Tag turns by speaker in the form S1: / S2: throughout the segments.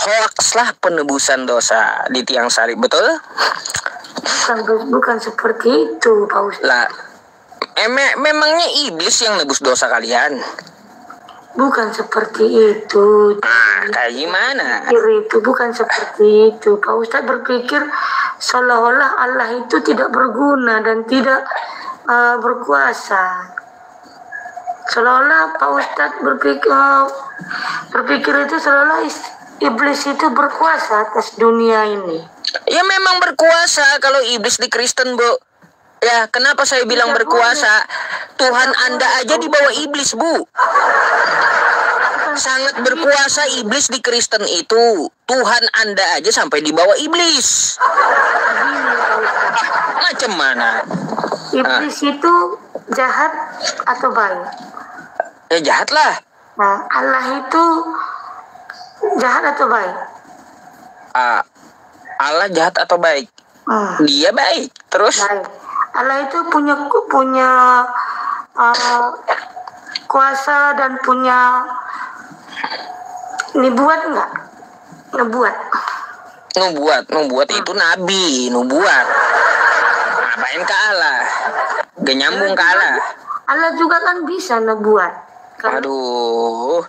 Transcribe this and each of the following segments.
S1: hoax lah penebusan dosa di tiang salib, betul?
S2: Bukan seperti itu, Pak Ustadz.
S1: Lah, memangnya iblis yang nebus dosa kalian?
S2: Bukan seperti itu.
S1: Kayak gimana?
S2: Itu bukan seperti itu. Pak Ustadz berpikir seolah-olah Allah itu tidak berguna dan tidak berkuasa. Seolah-olah Pak Ustadz berpikir itu seolah-olah iblis itu berkuasa atas dunia ini.
S1: Ya memang berkuasa kalau iblis di Kristen, Bu. Ya, kenapa saya bilang berkuasa? Tuhan Anda aja di bawah iblis, Bu. Sangat berkuasa iblis di Kristen itu. Tuhan Anda aja sampai di bawah iblis. Macam mana?
S2: Iblis itu jahat atau baik?
S1: Ya jahat lah.
S2: Nah, Allah itu jahat atau baik?
S1: Allah jahat atau baik? Dia baik. Terus?
S2: Baik. Allah itu punya kuasa dan punya nubuat nggak?
S1: Nubuat itu nabi, nubuat. Ngapain ke Allah? Gak nyambung ke Allah.
S2: Allah juga kan bisa nubuat.
S1: Aduh.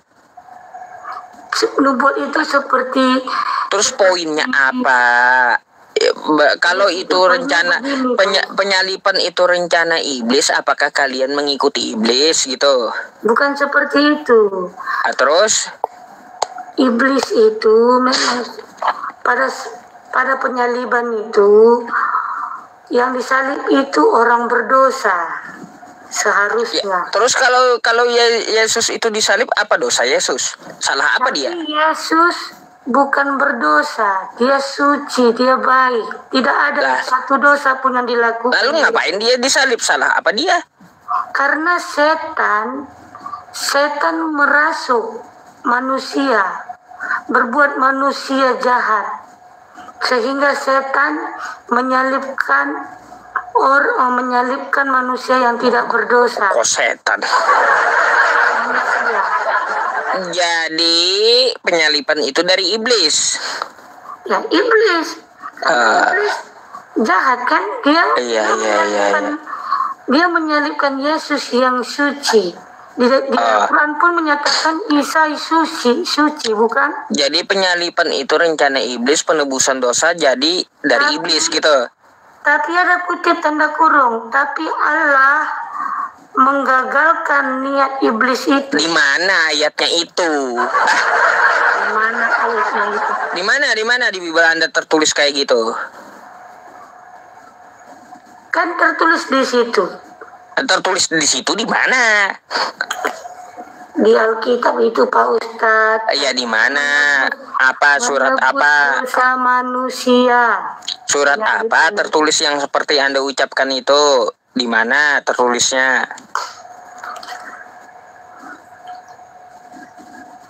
S2: Nubuat itu seperti.
S1: Terus poinnya apa? Kalau itu rencana penyalipan itu rencana iblis, apakah kalian mengikuti iblis gitu?
S2: Bukan seperti itu.
S1: Terus?
S2: Iblis itu memang pada penyaliban itu yang disalib itu orang berdosa seharusnya.
S1: Ya, terus kalau Yesus itu disalib, apa dosa Yesus? Salah apa dia?
S2: Yesus bukan berdosa, dia suci, dia baik. Tidak ada satu dosa pun yang dilakukan.
S1: Lalu ngapain dia disalib? Salah apa dia?
S2: Karena setan merasuk manusia, berbuat manusia jahat, sehingga setan menyalibkan manusia yang tidak berdosa.
S1: Kok setan?
S2: Manusia.
S1: Jadi penyalipan itu dari iblis.
S2: Ya iblis. Iblis jahat kan? Dia dia menyalibkan Yesus yang suci. Di Al-Quran pun menyatakan Isa suci, bukan?
S1: Jadi penyalipan itu rencana iblis, penebusan dosa jadi dari iblis gitu.
S2: Tapi ada kutip tanda kurung, tapi Allah menggagalkan niat iblis itu.
S1: Di mana ayatnya itu?
S2: Di mana ayatnya itu?
S1: Di mana di Bible Anda tertulis kayak gitu?
S2: Kan tertulis di situ.
S1: Tertulis di situ di mana?
S2: Di Alkitab itu, Pak Ustadz.
S1: Ya di mana? Apa surat apa?
S2: Dosa manusia.
S1: Surat ya, apa itu tertulis yang seperti Anda ucapkan itu? Di mana tertulisnya?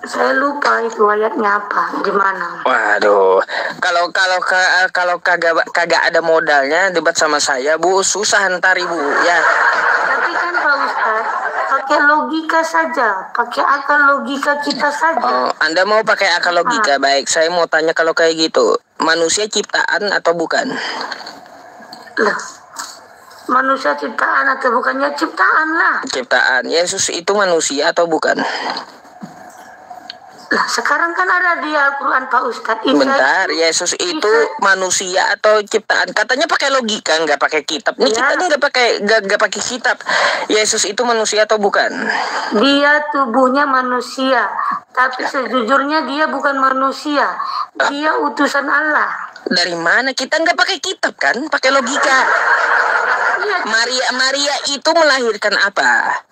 S2: Saya lupa itu ayatnya apa, di mana.
S1: Waduh, kalau kagak ada modalnya debat sama saya, Bu, susah ntar Ibu, ya.
S2: Tapi kan Pak Ustadz, pakai logika saja, pakai akal logika kita saja.
S1: Oh, Anda mau pakai akal logika, baik. Saya mau tanya kalau kayak gitu, manusia ciptaan atau bukan?
S2: Loh, manusia ciptaan atau bukannya ciptaan lah.
S1: Ciptaan. Yesus itu manusia atau bukan?
S2: Lah, sekarang kan ada di Al-Quran, Pak Ustadz.
S1: Bentar, Yesus itu manusia atau ciptaan? Katanya pakai logika, nggak pakai kitab. Ini kita nih nggak pakai kitab. Yesus itu manusia atau bukan?
S2: Dia tubuhnya manusia, tapi sejujurnya dia bukan manusia. Dia utusan Allah.
S1: Dari mana? Kita nggak pakai kitab kan? Pakai logika. Maria itu melahirkan apa?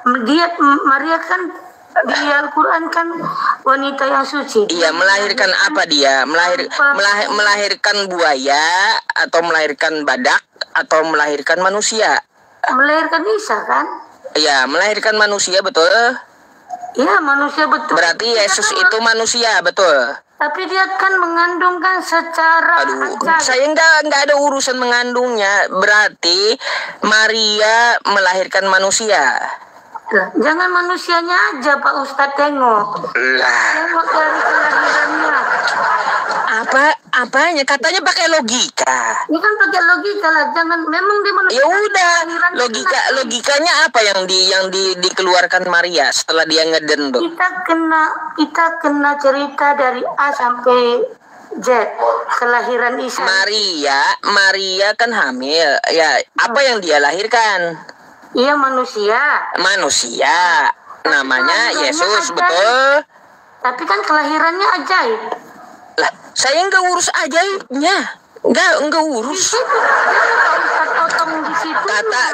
S2: Maria kan di Al-Quran kan wanita yang suci.
S1: Iya, melahirkan apa dia? Melahirkan buaya atau melahirkan badak atau melahirkan manusia?
S2: Melahirkan Isa kan?
S1: Iya, melahirkan manusia, betul?
S2: Iya, manusia betul.
S1: Berarti Yesus itu manusia, betul?
S2: Tapi dia kan mengandungkan secara
S1: saya nggak ada urusan mengandungnya. Berarti Maria melahirkan manusia.
S2: Jangan manusianya aja, Pak Ustadz, tengok.
S1: Lah.
S2: Tengok dari kelahirannya.
S1: apanya? Katanya pakai logika.
S2: Ini kan pakai logika lah, jangan memang dia manusia.
S1: Ya udah, logikanya apa yang dikeluarkan Maria setelah dia ngeden tuh?
S2: Kita kena cerita dari A sampai Z, kelahiran Isa.
S1: Maria kan hamil. Ya, apa yang dia lahirkan?
S2: Iya, manusia. Namanya Yesus, betul. Tapi kan kelahirannya ajaib.
S1: Lah, saya nggak urus ajaibnya. Nggak urus.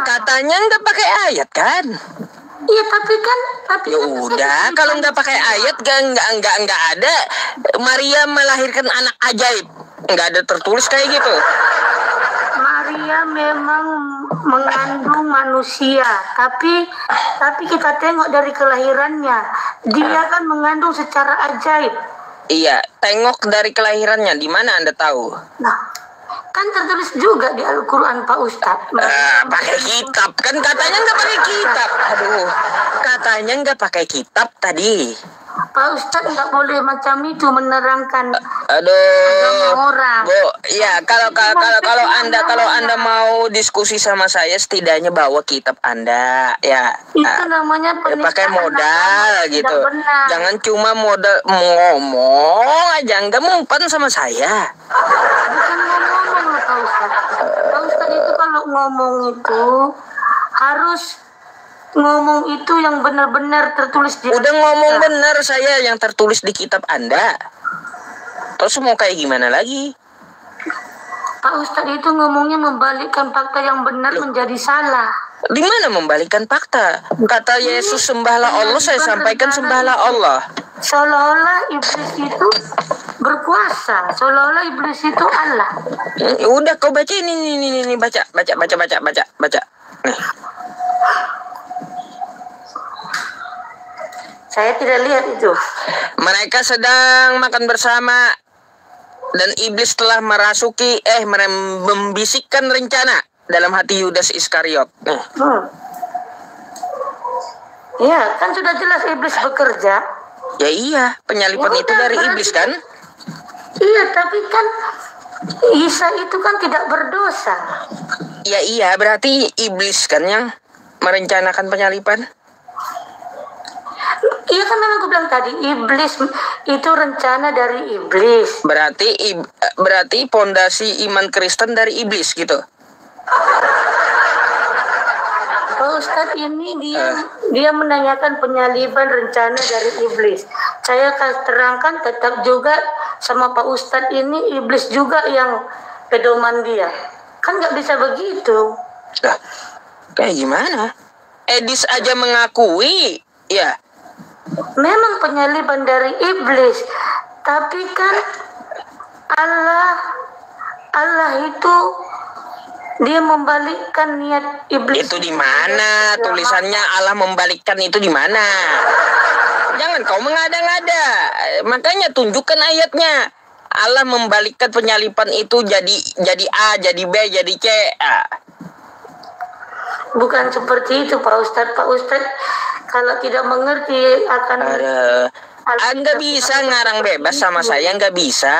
S1: Katanya nggak pakai ayat kan?
S2: Iya, tapi
S1: ya udah, kalau nggak pakai ayat nggak ada Maria melahirkan anak ajaib. Nggak ada tertulis kayak gitu.
S2: Maria memang mengandung manusia, tapi kita tengok dari kelahirannya, dia kan mengandung secara ajaib.
S1: Iya, tengok dari kelahirannya, di mana Anda tahu?
S2: Nah, kan tertulis juga di Al-Quran, Pak Ustadz.
S1: Pakai kitab, kan katanya nggak pakai kitab. Aduh, katanya nggak pakai kitab tadi.
S2: Pak Ustadz nggak boleh macam itu menerangkan orang.
S1: Bu, ya kalau anda mau diskusi sama saya, setidaknya bawa kitab Anda, ya.
S2: Itu namanya
S1: pakai modal gitu. Jangan cuma modal ngomong aja, nggak mempan sama saya.
S2: Bukan ngomong loh Pak Ustadz. Pak Ustadz itu kalau ngomong itu harus ngomong itu yang benar-benar tertulis di.
S1: Udah ngomong benar saya yang tertulis di kitab Anda. Terus mau kayak gimana lagi?
S2: Pak Ustadz itu ngomongnya membalikkan fakta yang benar menjadi salah.
S1: Di mana membalikkan fakta? Kata Yesus sembahlah Allah, saya sampaikan sembahlah Allah.
S2: Seolah-olah iblis itu berkuasa, seolah-olah iblis itu Allah.
S1: Udah kau baca ini baca. Nih.
S2: Saya tidak lihat itu.
S1: Mereka sedang makan bersama dan iblis telah membisikkan rencana dalam hati Yudas Iskariot.
S2: Ya, kan sudah jelas iblis bekerja.
S1: Ya iya, penyalipan itu dari iblis kan?
S2: Iya, tapi kan Isa itu kan tidak berdosa.
S1: Ya iya, berarti iblis kan yang merencanakan penyalipan.
S2: Iya kan memang gue bilang tadi, iblis itu rencana dari iblis.
S1: Berarti pondasi iman Kristen dari iblis gitu.
S2: Pak Ustadz ini dia menanyakan penyaliban rencana dari iblis. Saya akan terangkan tetap juga sama Pak Ustadz ini iblis juga yang pedoman dia. Kan nggak bisa begitu.
S1: Nah, kayak gimana? Edis aja mengakui, ya.
S2: Memang penyaliban dari iblis, tapi kan Allah itu dia membalikkan niat iblis.
S1: Itu di mana tulisannya Allah membalikkan itu di mana? Jangan kau mengada-ngada. Makanya tunjukkan ayatnya. Allah membalikkan penyalipan itu jadi A, jadi B, jadi C.
S2: Bukan seperti itu Pak Ustadz. Kalau tidak mengerti akan
S1: nggak bisa ngarang bebas sama saya, nggak bisa.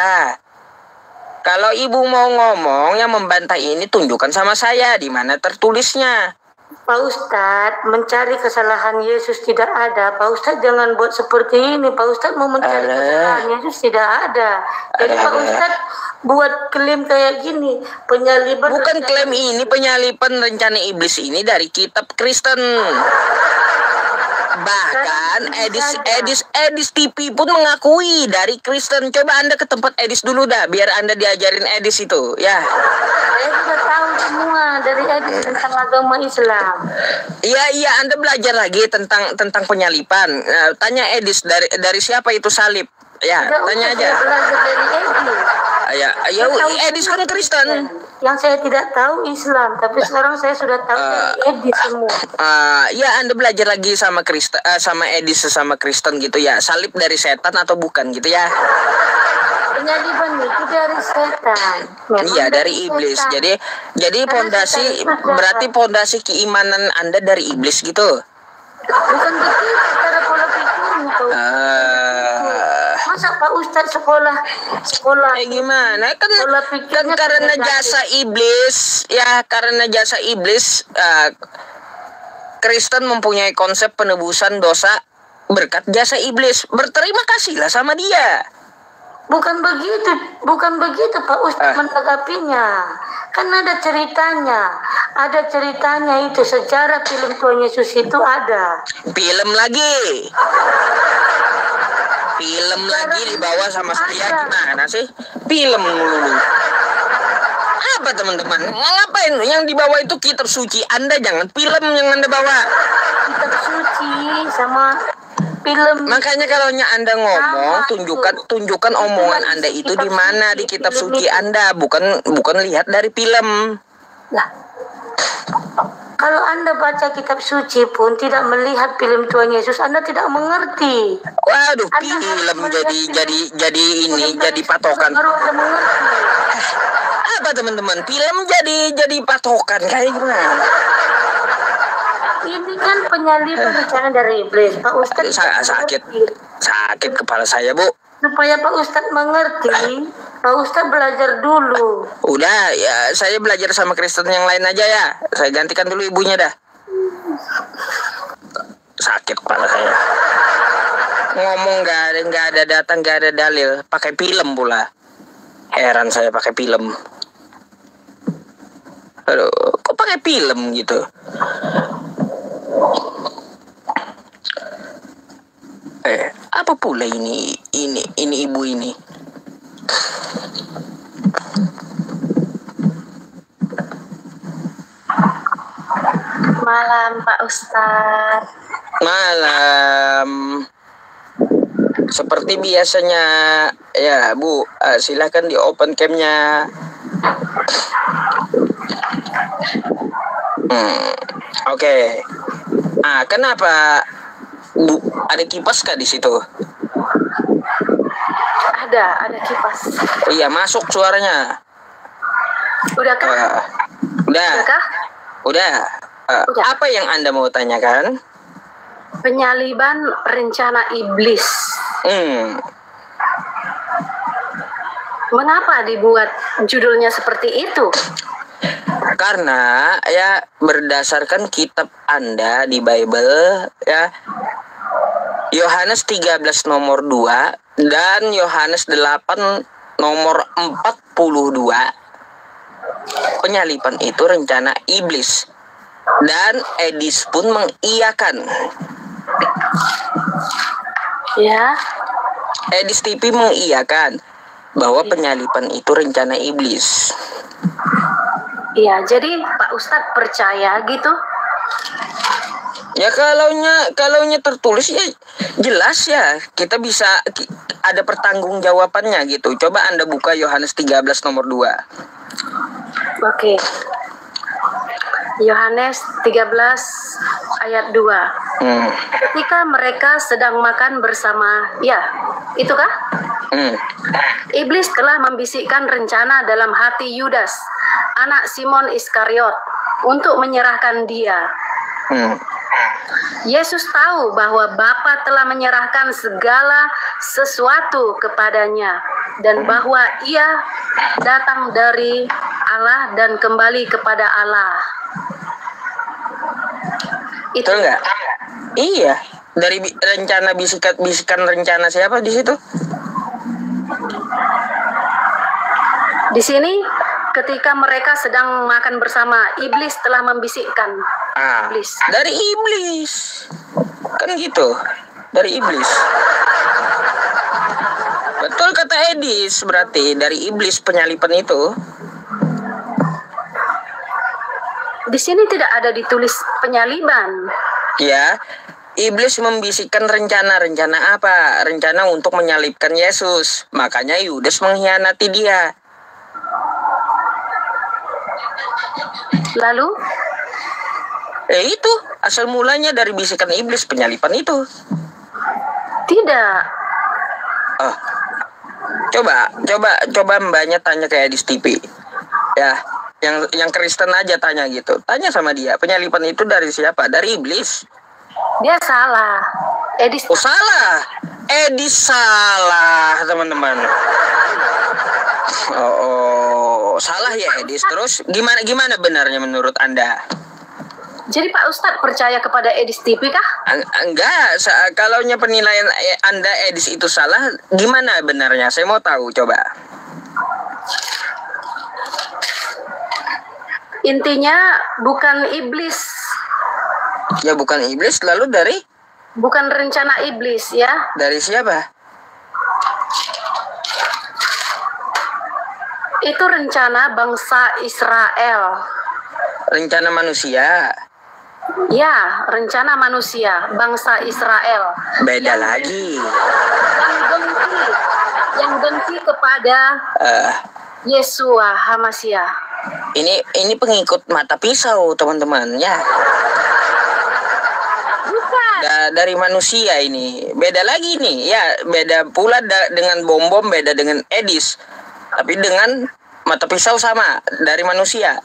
S1: Kalau ibu mau ngomong yang membantah ini, tunjukkan sama saya di mana tertulisnya.
S2: Pak Ustadz, mencari kesalahan Yesus tidak ada. Pak Ustadz jangan buat seperti ini. Pak Ustadz mau mencari kesalahan Yesus tidak ada. Jadi Pak Ustadz buat klaim kayak gini, penyaliban.
S1: Bukan klaim ini, penyalipan rencana iblis ini dari kitab Kristen. Bahkan Edis TV pun mengakui dari Kristen. Coba Anda ke tempat Edis dulu dah, biar Anda diajarin Edis itu, ya.
S2: Saya sudah tahu semua dari Edis tentang agama Islam.
S1: Iya, Anda belajar lagi tentang penyalipan. Tanya Edis dari siapa itu salib. Ya, tanya aja.
S2: Belajar dari Edis.
S1: Ya, Edis kan Kristen.
S2: Yang saya tidak tahu Islam, tapi sekarang saya sudah tahu dari Edis semua.
S1: Ya, Anda belajar lagi sama Kristen, sama Edis sesama Kristen gitu ya. Salib dari setan atau bukan gitu ya?
S2: Penyaliban itu dari setan.
S1: Iya, dari iblis. Jadi berarti pondasi keimanan Anda dari iblis gitu.
S2: Bukan begitu cara pola pikirnya. Masa Pak Ustadz sekolah
S1: gimana kan
S2: sekolah pikirnya
S1: karena
S2: tidak
S1: jasa iblis ya, karena jasa iblis Kristen mempunyai konsep penebusan dosa berkat jasa iblis. Berterima kasihlah sama dia.
S2: Bukan begitu Pak Ustadz menanggapinya. Kan ada ceritanya itu, sejarah film Tuhan Yesus itu ada.
S1: Film lagi dibawa sama saya, gimana sih? Film mulu. Apa teman-teman? Ngapain? Yang dibawa itu kitab suci. Anda jangan film yang Anda bawa.
S2: Kitab suci sama film.
S1: Makanya kalau Anda ngomong, tunjukkan omongan Anda itu di mana di kitab suci Anda, bukan lihat dari film.
S2: Lah, kalau Anda baca kitab suci pun tidak melihat film Tuhan Yesus, Anda tidak mengerti.
S1: Waduh, film jadi patokan.
S2: Baru Anda mengerti.
S1: Apa teman-teman? Film jadi patokan kayak gimana?
S2: Ini kan penyaliban rencana dari iblis, Pak Ustadz.
S1: Sakit kepala saya, Bu.
S2: Supaya Pak Ustadz mengerti, Pak Ustadz belajar dulu.
S1: Udah, ya saya belajar sama Kristen yang lain aja ya. Saya gantikan dulu ibunya dah. Sakit kepala saya. Ngomong nggak ada data, nggak ada dalil, pakai film pula. Heran saya pakai film. Aduh, kok pakai film gitu? Apa pula ini ibu ini?
S2: Malam Pak Ustadz.
S1: Malam. Seperti biasanya ya Bu, silakan di open cam-nya. Oke. Kenapa Bu, ada kipas kah di situ?
S2: Ada kipas.
S1: Iya, masuk suaranya.
S2: Udah kah?
S1: Udah. Apa yang Anda mau tanyakan?
S2: Penyaliban rencana iblis. Mengapa dibuat judulnya seperti itu?
S1: Karena ya berdasarkan kitab Anda di Bible ya, Yohanes 13 nomor 2 dan Yohanes 8 nomor 42, penyaliban itu rencana iblis. Dan Edis pun mengiyakan.
S2: Ya.
S1: Edis TV mengiyakan bahwa penyaliban itu rencana iblis.
S2: Iya, jadi Pak Ustadz percaya gitu?
S1: Ya kalaunya tertulis ya jelas ya, kita bisa ada pertanggungjawabannya gitu. Coba Anda buka Yohanes 13 nomor 2.
S2: Oke. Yohanes 13 ayat 2. Ketika mereka sedang makan bersama, ya, itu kah? Iblis telah membisikkan rencana dalam hati Yudas, anak Simon Iskariot, untuk menyerahkan dia. Yesus tahu bahwa Bapa telah menyerahkan segala sesuatu kepadanya dan bahwa ia datang dari Allah dan kembali kepada Allah. Itu
S1: enggak? Iya, dari rencana bisikan rencana siapa di situ?
S2: Di sini ketika mereka sedang makan bersama, iblis telah membisikkan. Iblis.
S1: Dari iblis. Kan gitu. Dari iblis. Betul kata Edis, berarti dari iblis penyalipan itu.
S2: Di sini tidak ada ditulis penyaliban.
S1: Ya, iblis membisikkan rencana apa? Rencana untuk menyalibkan Yesus. Makanya Yudas mengkhianati dia.
S2: Lalu?
S1: Itu asal mulanya dari bisikan iblis penyalipan itu.
S2: Tidak.
S1: Coba mbaknya tanya kayak di TV. Ya, yang Kristen aja tanya gitu. Tanya sama dia, penyalipan itu dari siapa? Dari iblis.
S2: Dia salah. Edis.
S1: Salah. Edis salah, teman-teman. Oh, salah ya Edis. Terus gimana benarnya menurut Anda?
S2: Jadi Pak Ustadz percaya kepada Edis TV kah?
S1: Enggak, kalau penilaian Anda Edis itu salah, gimana benarnya? Saya mau tahu, coba.
S2: Intinya bukan iblis.
S1: Ya bukan iblis, lalu dari?
S2: Bukan rencana iblis ya.
S1: Dari siapa?
S2: Itu rencana bangsa Israel.
S1: Rencana manusia.
S2: Ya, rencana manusia, bangsa Israel.
S1: Beda lagi.
S2: Yang benci kepada Yesua Hamasiah.
S1: Ini pengikut mata pisau, teman-teman, ya.
S2: Bukan.
S1: Dari manusia ini. Beda lagi nih, ya. Beda pula dengan bom-bom, beda dengan Edis. Tapi dengan mata pisau sama, dari manusia.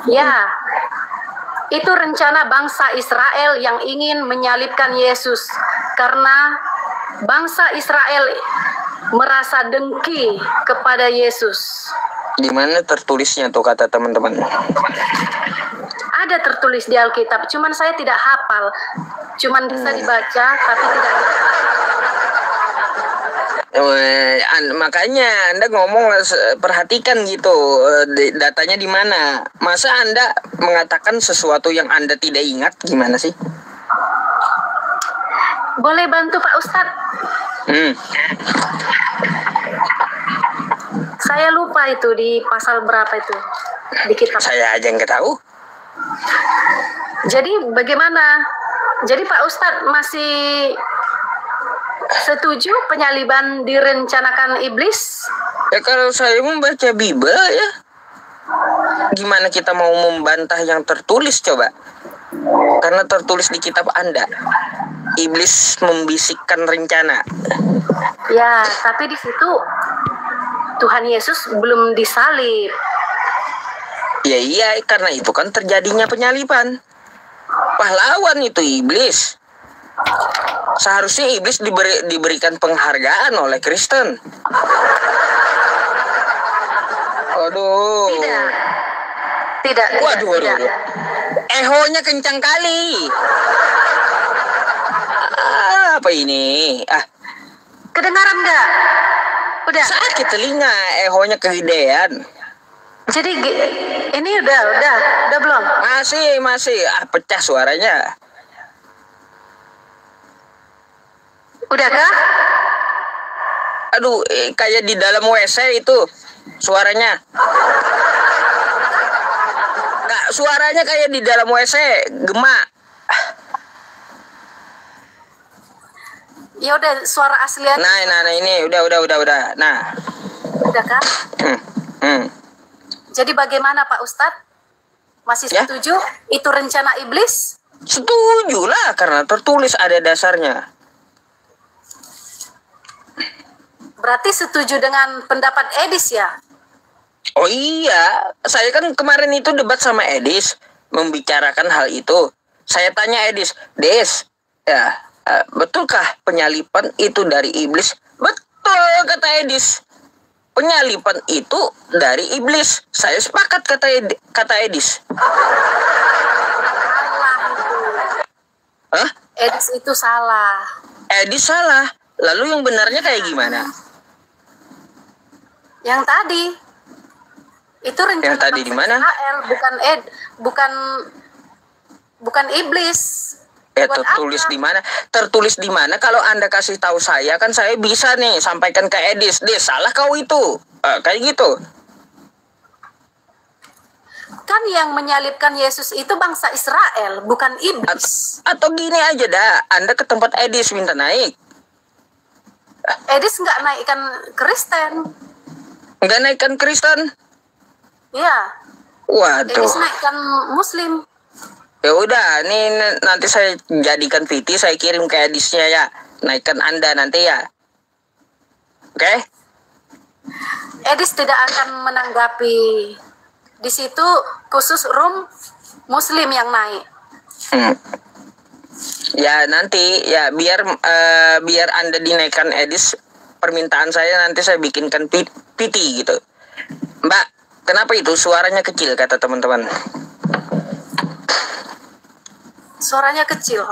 S2: Ya, itu rencana bangsa Israel yang ingin menyalibkan Yesus. Karena bangsa Israel merasa dengki kepada Yesus.
S1: Di mana tertulisnya tuh kata teman-teman?
S2: Ada tertulis di Alkitab, cuman saya tidak hafal. Cuman bisa dibaca, tapi tidak.
S1: Makanya Anda ngomong, perhatikan gitu datanya di mana. Masa Anda mengatakan sesuatu yang Anda tidak ingat, gimana sih?
S2: Boleh bantu Pak Ustadz? Saya lupa itu di pasal berapa itu di kitab.
S1: Saya aja nggak tahu.
S2: Jadi bagaimana? Jadi Pak Ustadz masih setuju penyaliban direncanakan iblis?
S1: Ya kalau saya membaca Bible ya, gimana kita mau membantah yang tertulis coba? Karena tertulis di kitab Anda, iblis membisikkan rencana.
S2: Ya, tapi di situ Tuhan Yesus belum disalib.
S1: Ya iya, karena itu kan terjadinya penyaliban. Pahlawan itu iblis. Seharusnya iblis diberikan penghargaan oleh Kristen. Aduh.
S2: Tidak.
S1: Waduh. Ehonya kencang kali. Apa ini?
S2: Kedengaran nggak? Udah.
S1: Sakit telinga, ehonya kegedean.
S2: Jadi ini udah belum?
S1: Masih. Pecah suaranya.
S2: Udah kah?
S1: Aduh, kayak di dalam WC itu suaranya. Nggak, suaranya kayak di dalam WC, gemak.
S2: Ya udah, suara asli aja.
S1: Nah, ini udah. Nah.
S2: Udah kah? Jadi bagaimana Pak Ustadz? Masih setuju itu rencana iblis?
S1: Setuju lah, karena tertulis ada dasarnya.
S2: Berarti setuju dengan pendapat Edis ya?
S1: Oh iya, saya kan kemarin itu debat sama Edis, membicarakan hal itu. Saya tanya Edis, Des, ya, betulkah penyalipan itu dari iblis? Betul, kata Edis. Penyalipan itu dari iblis. Saya sepakat, kata Edis.
S2: Salah itu.
S1: Hah?
S2: Edis itu salah.
S1: Edis salah. Lalu yang benarnya kayak gimana?
S2: Yang tadi. Itu rencana
S1: yang tadi di mana?
S2: Israel, bukan iblis.
S1: Tertulis di mana? Tertulis di mana? Kalau Anda kasih tahu saya, kan saya bisa nih sampaikan ke Edis. Des, salah kau itu. Kayak gitu.
S2: Kan yang menyalibkan Yesus itu bangsa Israel, bukan iblis.
S1: Atau gini aja dah, Anda ke tempat Edis minta naik.
S2: Edis nggak naikkan Kristen.
S1: Nggak naikkan Kristen?
S2: Iya.
S1: Waduh.
S2: Edis naikkan Muslim.
S1: Ya udah, nih nanti saya jadikan VT, saya kirim ke Edisnya ya. Naikkan Anda nanti ya. Oke?
S2: Edis tidak akan menanggapi. Di situ khusus room Muslim yang naik.
S1: Ya nanti ya biar Anda dinaikkan edis, permintaan saya nanti saya bikinkan PT gitu. Mbak, kenapa itu suaranya kecil kata teman-teman?
S2: Suaranya kecil.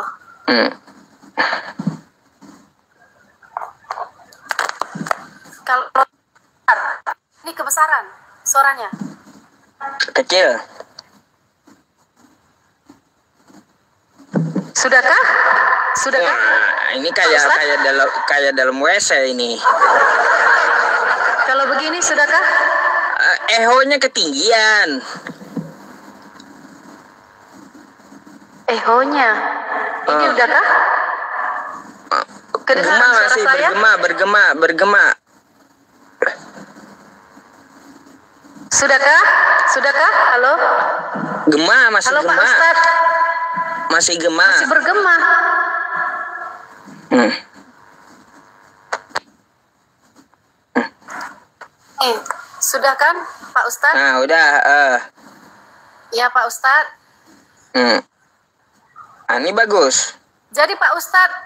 S2: Kalau ini kebesaran suaranya
S1: Kecil.
S2: Sudahkah? Sudahkah?
S1: Nah, ini kayak dalam WC ini.
S2: Kalau begini sudahkah?
S1: Ehonya ketinggian.
S2: Ehonya. Ini udahkah?
S1: Bergema masih bergema.
S2: Sudahkah? Sudahkah? Halo?
S1: Gema, masih
S2: Halo,
S1: gema.
S2: Pak Ustadz.
S1: Masih gema.
S2: Masih bergema. Sudah kan, Pak Ustadz?
S1: Nah, udah.
S2: Ya, Pak Ustadz.
S1: Nah, ini bagus.
S2: Jadi Pak Ustadz,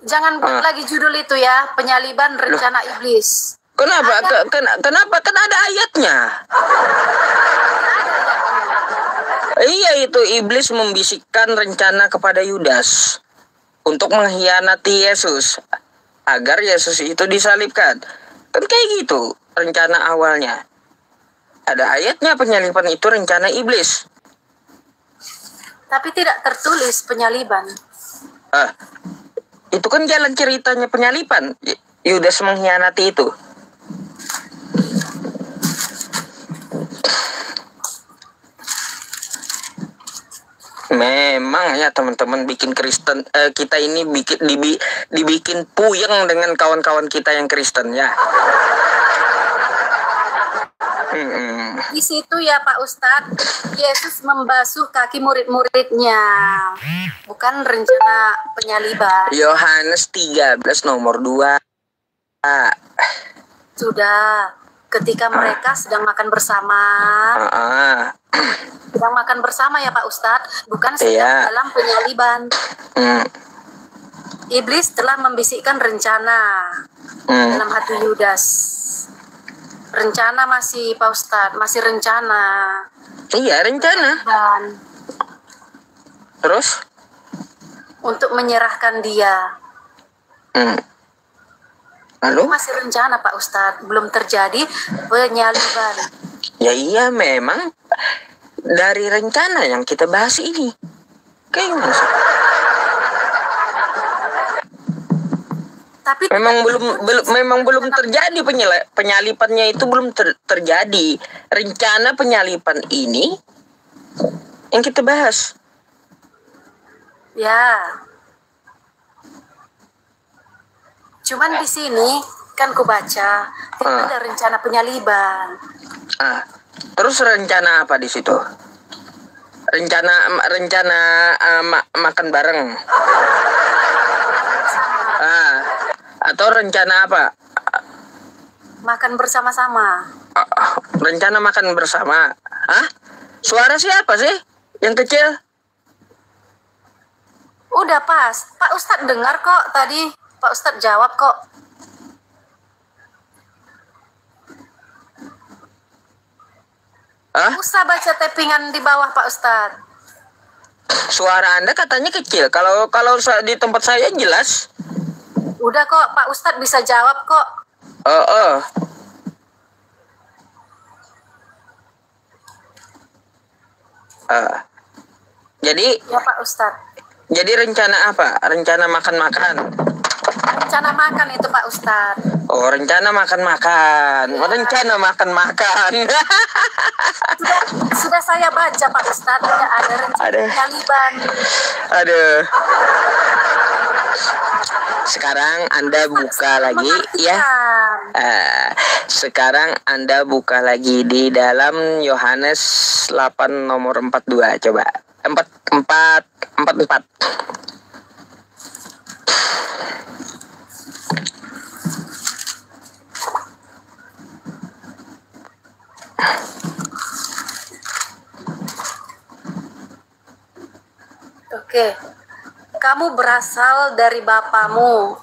S2: jangan buat lagi judul itu ya, penyaliban rencana iblis.
S1: Kenapa? Kenapa? Kan ada ayatnya. Iya, itu iblis membisikkan rencana kepada Yudas untuk mengkhianati Yesus agar Yesus itu disalibkan. Kan kayak gitu rencana awalnya. Ada ayatnya, penyaliban itu rencana iblis.
S2: Tapi tidak tertulis penyaliban.
S1: Itu kan jalan ceritanya penyaliban. Yudas mengkhianati itu. Memang ya teman-teman, bikin Kristen kita ini dibikin puyeng dengan kawan-kawan kita yang Kristen ya.
S2: Di situ ya Pak Ustadz, Yesus membasuh kaki murid-muridnya, bukan rencana penyaliban.
S1: Yohanes 13 nomor 2.
S2: Sudah, ketika mereka sedang makan bersama. Sedang makan bersama ya Pak Ustadz, bukan sedang dalam penyaliban. Iblis telah membisikkan rencana dalam hati Yudas. Rencana masih Pak Ustadz, masih rencana.
S1: Iya, rencana.
S2: Dan
S1: terus?
S2: Untuk menyerahkan dia.
S1: Lalu?
S2: Masih rencana Pak Ustadz, belum terjadi penyaliban.
S1: Ya iya, memang dari rencana yang kita bahas ini. Kayak gimana sih?
S2: Tapi
S1: memang belum terjadi penyalipannya, itu belum terjadi. Rencana penyalipan ini yang kita bahas.
S2: Ya. Cuman di sini kan ku baca tidak ada rencana penyaliban.
S1: Terus rencana apa di situ? Rencana makan bareng. Atau rencana apa?
S2: Makan bersama-sama.
S1: Rencana makan bersama. Suara siapa sih yang kecil?
S2: Udah pas. Pak Ustadz dengar kok tadi. Pak Ustadz jawab kok. Usah baca tappingan di bawah Pak Ustadz.
S1: Suara Anda katanya kecil. Kalau di tempat saya jelas.
S2: Udah kok, Pak Ustadz bisa jawab kok.
S1: Jadi
S2: ya Pak Ustadz.
S1: Jadi rencana apa? Rencana makan-makan.
S2: Rencana makan itu Pak Ustadz.
S1: Oh, rencana makan-makan. Ya. Rencana makan-makan.
S2: Sudah saya baca Pak Ustadz, tidak ada rencana penyaliban.
S1: Aduh. Sekarang Anda buka lagi ya. Sekarang Anda buka lagi di dalam Yohanes 8 nomor 42. Coba. 44.
S2: Oke. kamu berasal dari bapamu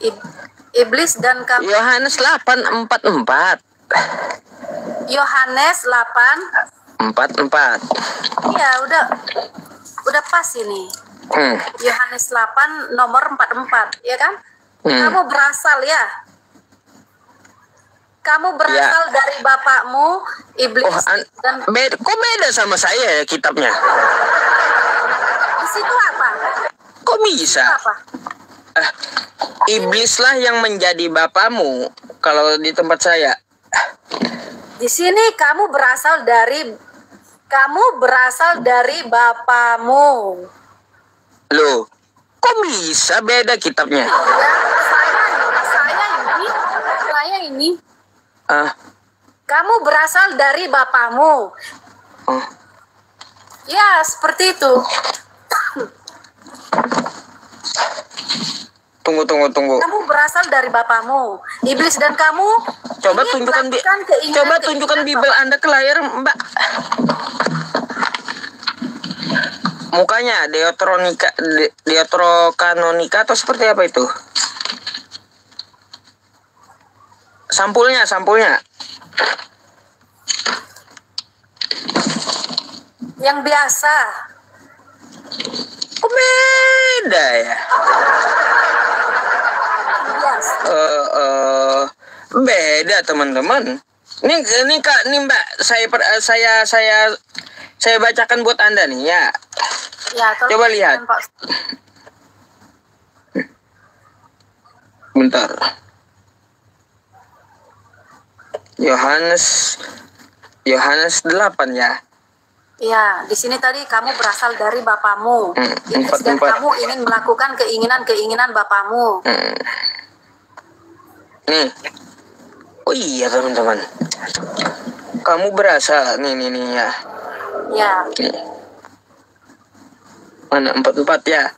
S2: iblis dan kamu.
S1: Yohanes 8:44.
S2: Yohanes
S1: 8:44.
S2: Iya, udah pas ini. Yohanes 8 nomor 44, ya kan? Kamu berasal ya. Kamu berasal dari bapakmu iblis dan
S1: kok beda sama saya ya kitabnya?
S2: Di situ apa?
S1: Kok bisa?
S2: Apa?
S1: Iblislah yang menjadi bapamu kalau di tempat saya.
S2: Di sini kamu berasal dari bapamu.
S1: Loh, kok bisa beda kitabnya?
S2: Saya ini. Kamu berasal dari bapamu. Ya, seperti itu.
S1: Tunggu.
S2: Kamu berasal dari bapamu. Iblis dan kamu.
S1: Coba tunjukkan Bible Anda ke layar, Mbak. Mukanya Deuterokanonika atau seperti apa itu? Sampulnya.
S2: Yang biasa.
S1: Kok beda ya? Beda teman-teman. Ini Kak, nih Mbak, saya bacakan buat Anda nih ya.
S2: Ya,
S1: coba lihat. Bentar. Yohanes 8 ya.
S2: Ya, di sini tadi kamu berasal dari bapamu. Iblis dan kamu ingin melakukan keinginan bapamu.
S1: Nih. Oh iya teman-teman. Kamu berasal nih ya.
S2: Ya.
S1: Mana 44 ya?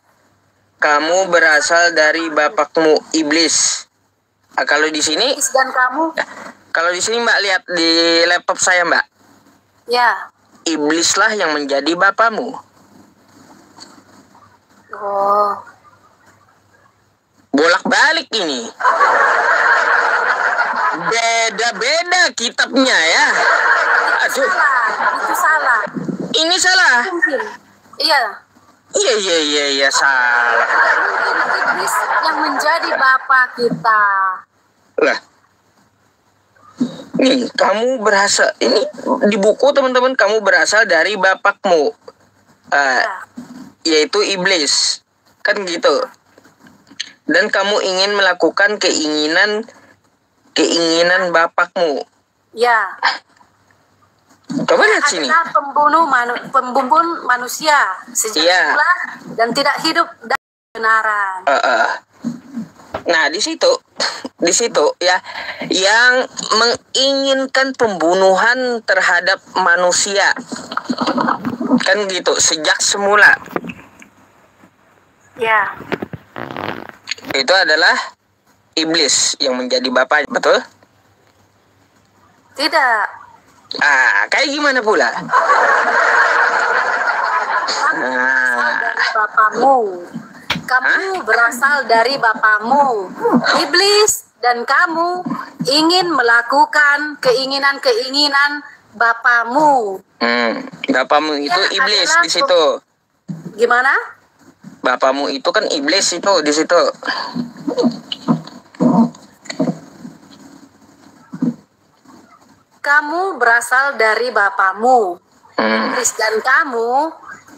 S1: Kamu berasal dari bapakmu iblis. Kalau di sini
S2: Iblis dan kamu.
S1: Kalau di sini Mbak lihat di laptop saya Mbak.
S2: Ya.
S1: Iblislah yang menjadi bapamu.
S2: Oh.
S1: Bolak-balik ini. Beda-beda kitabnya ya. Aduh.
S2: Itu salah.
S1: Ini salah.
S2: Mungkin. Iya.
S1: Iya salah.
S2: Mungkin iblis yang menjadi bapa kita.
S1: Lah. Nih, kamu berasal ini di buku teman-teman, kamu berasal dari bapakmu. Yaitu iblis. Kan gitu. Dan kamu ingin melakukan keinginan bapakmu.
S2: Ya.
S1: Coba lihat sini.
S2: Pembunuh manusia sejak semula dan tidak hidup dalam kebenaran.
S1: Nah, di situ ya, yang menginginkan pembunuhan terhadap manusia. Kan gitu, sejak semula.
S2: Ya.
S1: Itu adalah iblis yang menjadi bapaknya, betul?
S2: Tidak.
S1: Kayak gimana pula?
S2: Kamu berasal dari bapamu iblis dan kamu ingin melakukan keinginan bapamu.
S1: Bapamu itu iblis di situ.
S2: Gimana?
S1: Bapamu itu kan iblis itu di situ.
S2: Kamu berasal dari bapamu iblis dan kamu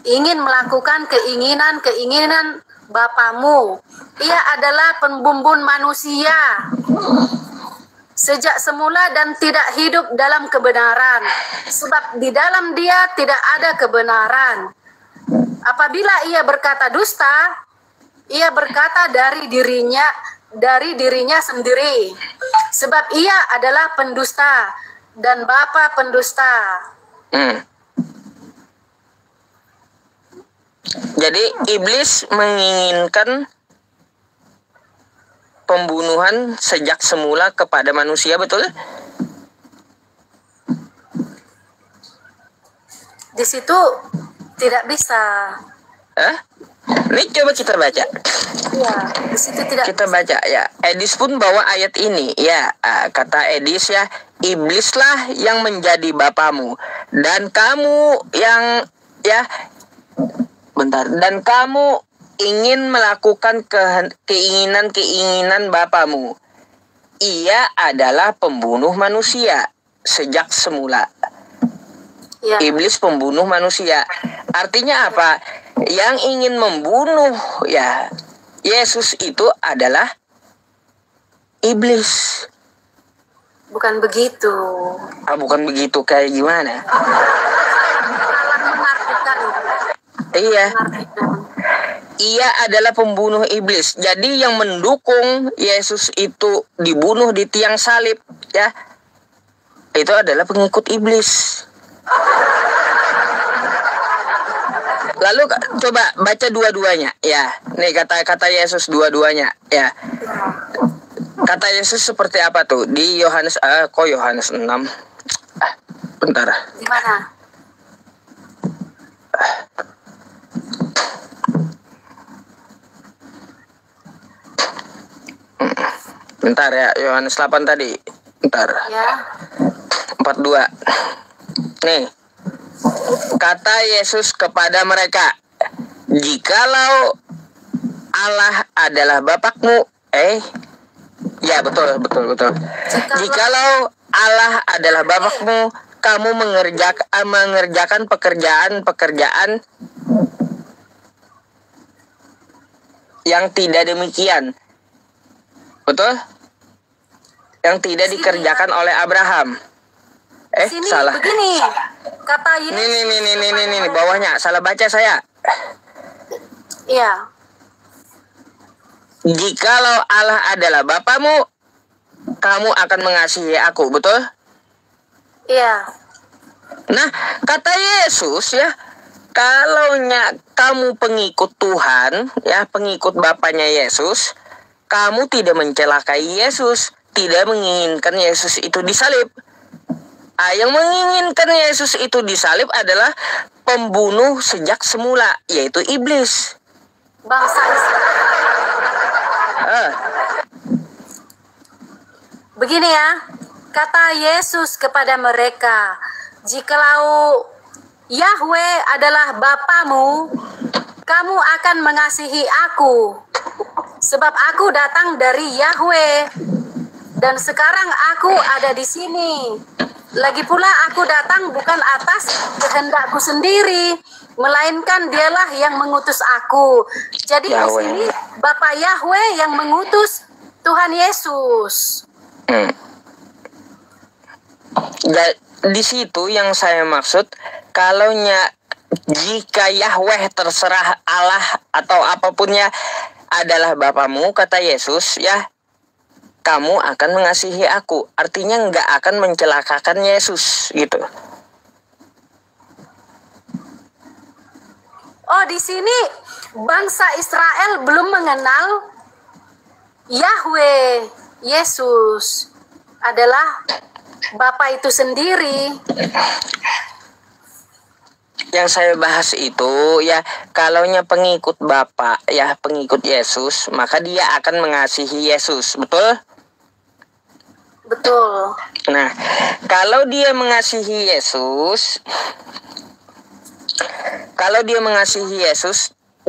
S2: ingin melakukan keinginan bapamu. Ia adalah pembunuh manusia sejak semula dan tidak hidup dalam kebenaran, sebab di dalam dia tidak ada kebenaran. Apabila ia berkata dusta, ia berkata dari dirinya sendiri, sebab ia adalah pendusta dan bapa pendusta.
S1: Jadi iblis menginginkan pembunuhan sejak semula kepada manusia, betul?
S2: Di situ tidak bisa.
S1: Ini coba kita baca.
S2: Iya, di situ tidak.
S1: Kita baca ya. Edis pun bawa ayat ini ya. Kata Edis ya, iblislah yang menjadi bapamu dan kamu yang ya bentar, dan kamu ingin melakukan keinginan-keinginan bapamu. Ia adalah pembunuh manusia sejak semula.
S2: Ya.
S1: Iblis pembunuh manusia. Artinya apa? Yang ingin membunuh ya Yesus itu adalah iblis.
S2: Bukan begitu.
S1: Bukan begitu, kayak gimana?
S2: Salah mengartikan.
S1: Iya.
S2: Mengartikan.
S1: Ia adalah pembunuh iblis. Jadi yang mendukung Yesus itu dibunuh di tiang salib ya, itu adalah pengikut iblis. Lalu coba baca dua-duanya ya. Nih kata-kata Yesus dua-duanya ya. Kata Yesus seperti apa tuh di Yohanes Yohanes 6. Bentar.
S2: Di mana?
S1: Bentar ya, Yohanes 8 tadi. Bentar.
S2: Ya.
S1: 42. Nih. Kata Yesus kepada mereka, jikalau Allah adalah Bapakmu, ya betul. Jikalau Allah adalah Bapakmu, kamu mengerjakan pekerjaan yang tidak demikian. Betul? Yang tidak dikerjakan oleh Abraham.
S2: Sini,
S1: Salah.
S2: Begini, kata Yesus.
S1: Ini bawahnya salah baca saya.
S2: Iya.
S1: Jikalau Allah adalah Bapamu, kamu akan mengasihi aku, betul?
S2: Iya.
S1: Nah, kata Yesus ya, kalau kamu pengikut Tuhan, ya pengikut Bapanya Yesus, kamu tidak mencelakai Yesus, tidak menginginkan Yesus itu disalib. Yang menginginkan Yesus itu disalib adalah pembunuh sejak semula, yaitu iblis.
S2: Bangsa Israel. Begini ya, kata Yesus kepada mereka, jikalau Yahweh adalah Bapamu, kamu akan mengasihi aku, sebab aku datang dari Yahweh, dan sekarang aku ada di sini. Lagi pula aku datang bukan atas kehendakku sendiri, melainkan dialah yang mengutus aku. Jadi di sini Bapa Yahweh yang mengutus Tuhan Yesus.
S1: Di situ yang saya maksud, jika Yahweh terserah Allah atau apapunnya adalah Bapamu, kata Yesus ya, kamu akan mengasihi aku. Artinya nggak akan mencelakakan Yesus gitu.
S2: Oh, di sini bangsa Israel belum mengenal Yahweh, Yesus adalah Bapa itu sendiri.
S1: Yang saya bahas itu ya, kalaunya pengikut Bapa ya, pengikut Yesus, maka dia akan mengasihi Yesus, betul?
S2: Betul.
S1: Nah, kalau dia mengasihi Yesus,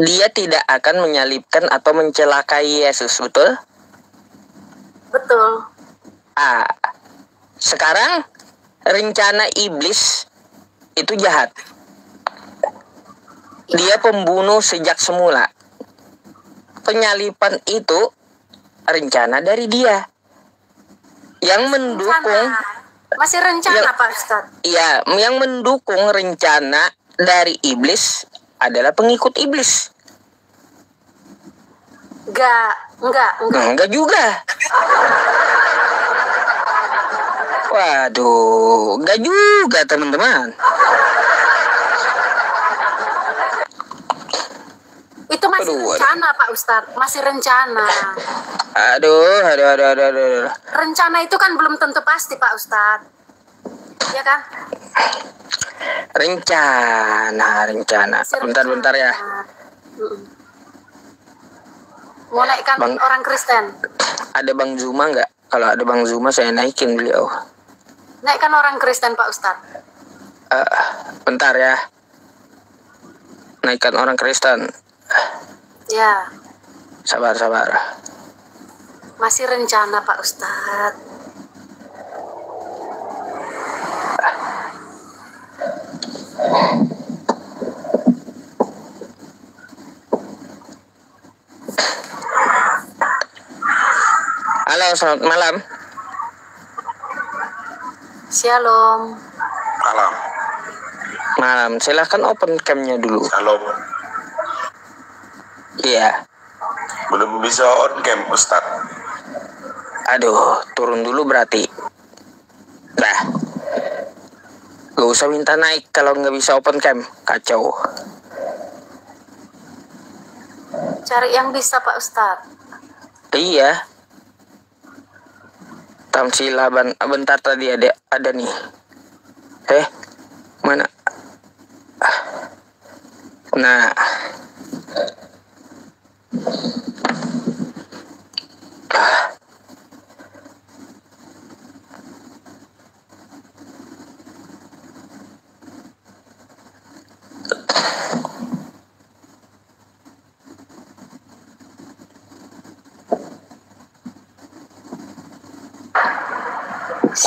S1: dia tidak akan menyalibkan atau mencelakai Yesus, betul?
S2: Betul.
S1: Sekarang rencana iblis itu jahat. Dia pembunuh sejak semula. Penyaliban itu rencana dari dia. Yang mendukung
S2: masih rencana Pak Ustadz.
S1: Iya, yang mendukung rencana dari iblis adalah pengikut iblis. Enggak juga. Waduh, enggak juga teman-teman.
S2: Itu masih rencana Pak Ustadz, masih rencana.
S1: Aduh.
S2: Rencana itu kan belum tentu pasti Pak Ustadz, ya kan?
S1: Rencana. Bentar ya.
S2: Mau naikkan orang Kristen.
S1: Ada Bang Zuma nggak? Kalau ada Bang Zuma saya naikin beliau.
S2: Naikkan orang Kristen Pak Ustadz.
S1: Bentar ya. Naikkan orang Kristen.
S2: Ya.
S1: Sabar.
S2: Masih rencana Pak Ustadz.
S1: Halo, selamat malam.
S2: Shalom.
S1: Malam, silahkan open cam-nya dulu.
S3: Shalom.
S1: Iya.
S3: Belum bisa on cam, Ustaz.
S1: Aduh, turun dulu berarti. Nah, gak usah minta naik kalau nggak bisa open cam. Kacau.
S2: Cari yang bisa Pak Ustadz.
S1: Iya. Tamsilaban, bentar tadi ada nih. Mana? Nah.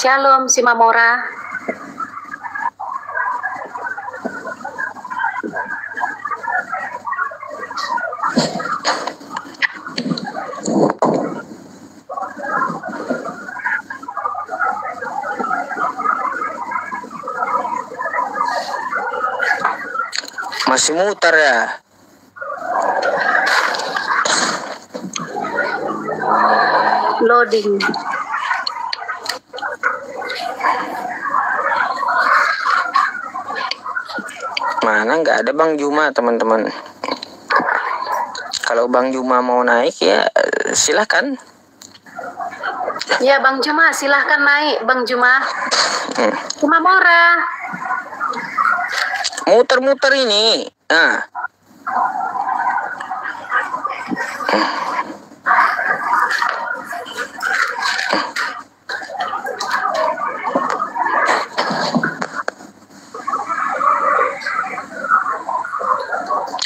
S2: Shalom si Mamora.
S1: Masih muter ya?
S2: Loading.
S1: Mana nggak ada Bang Juma, teman-teman. Kalau Bang Juma mau naik ya silahkan.
S2: Ya Bang Juma, silahkan naik Bang Juma. Cuma Mora.
S1: Muter-muter ini. Nah.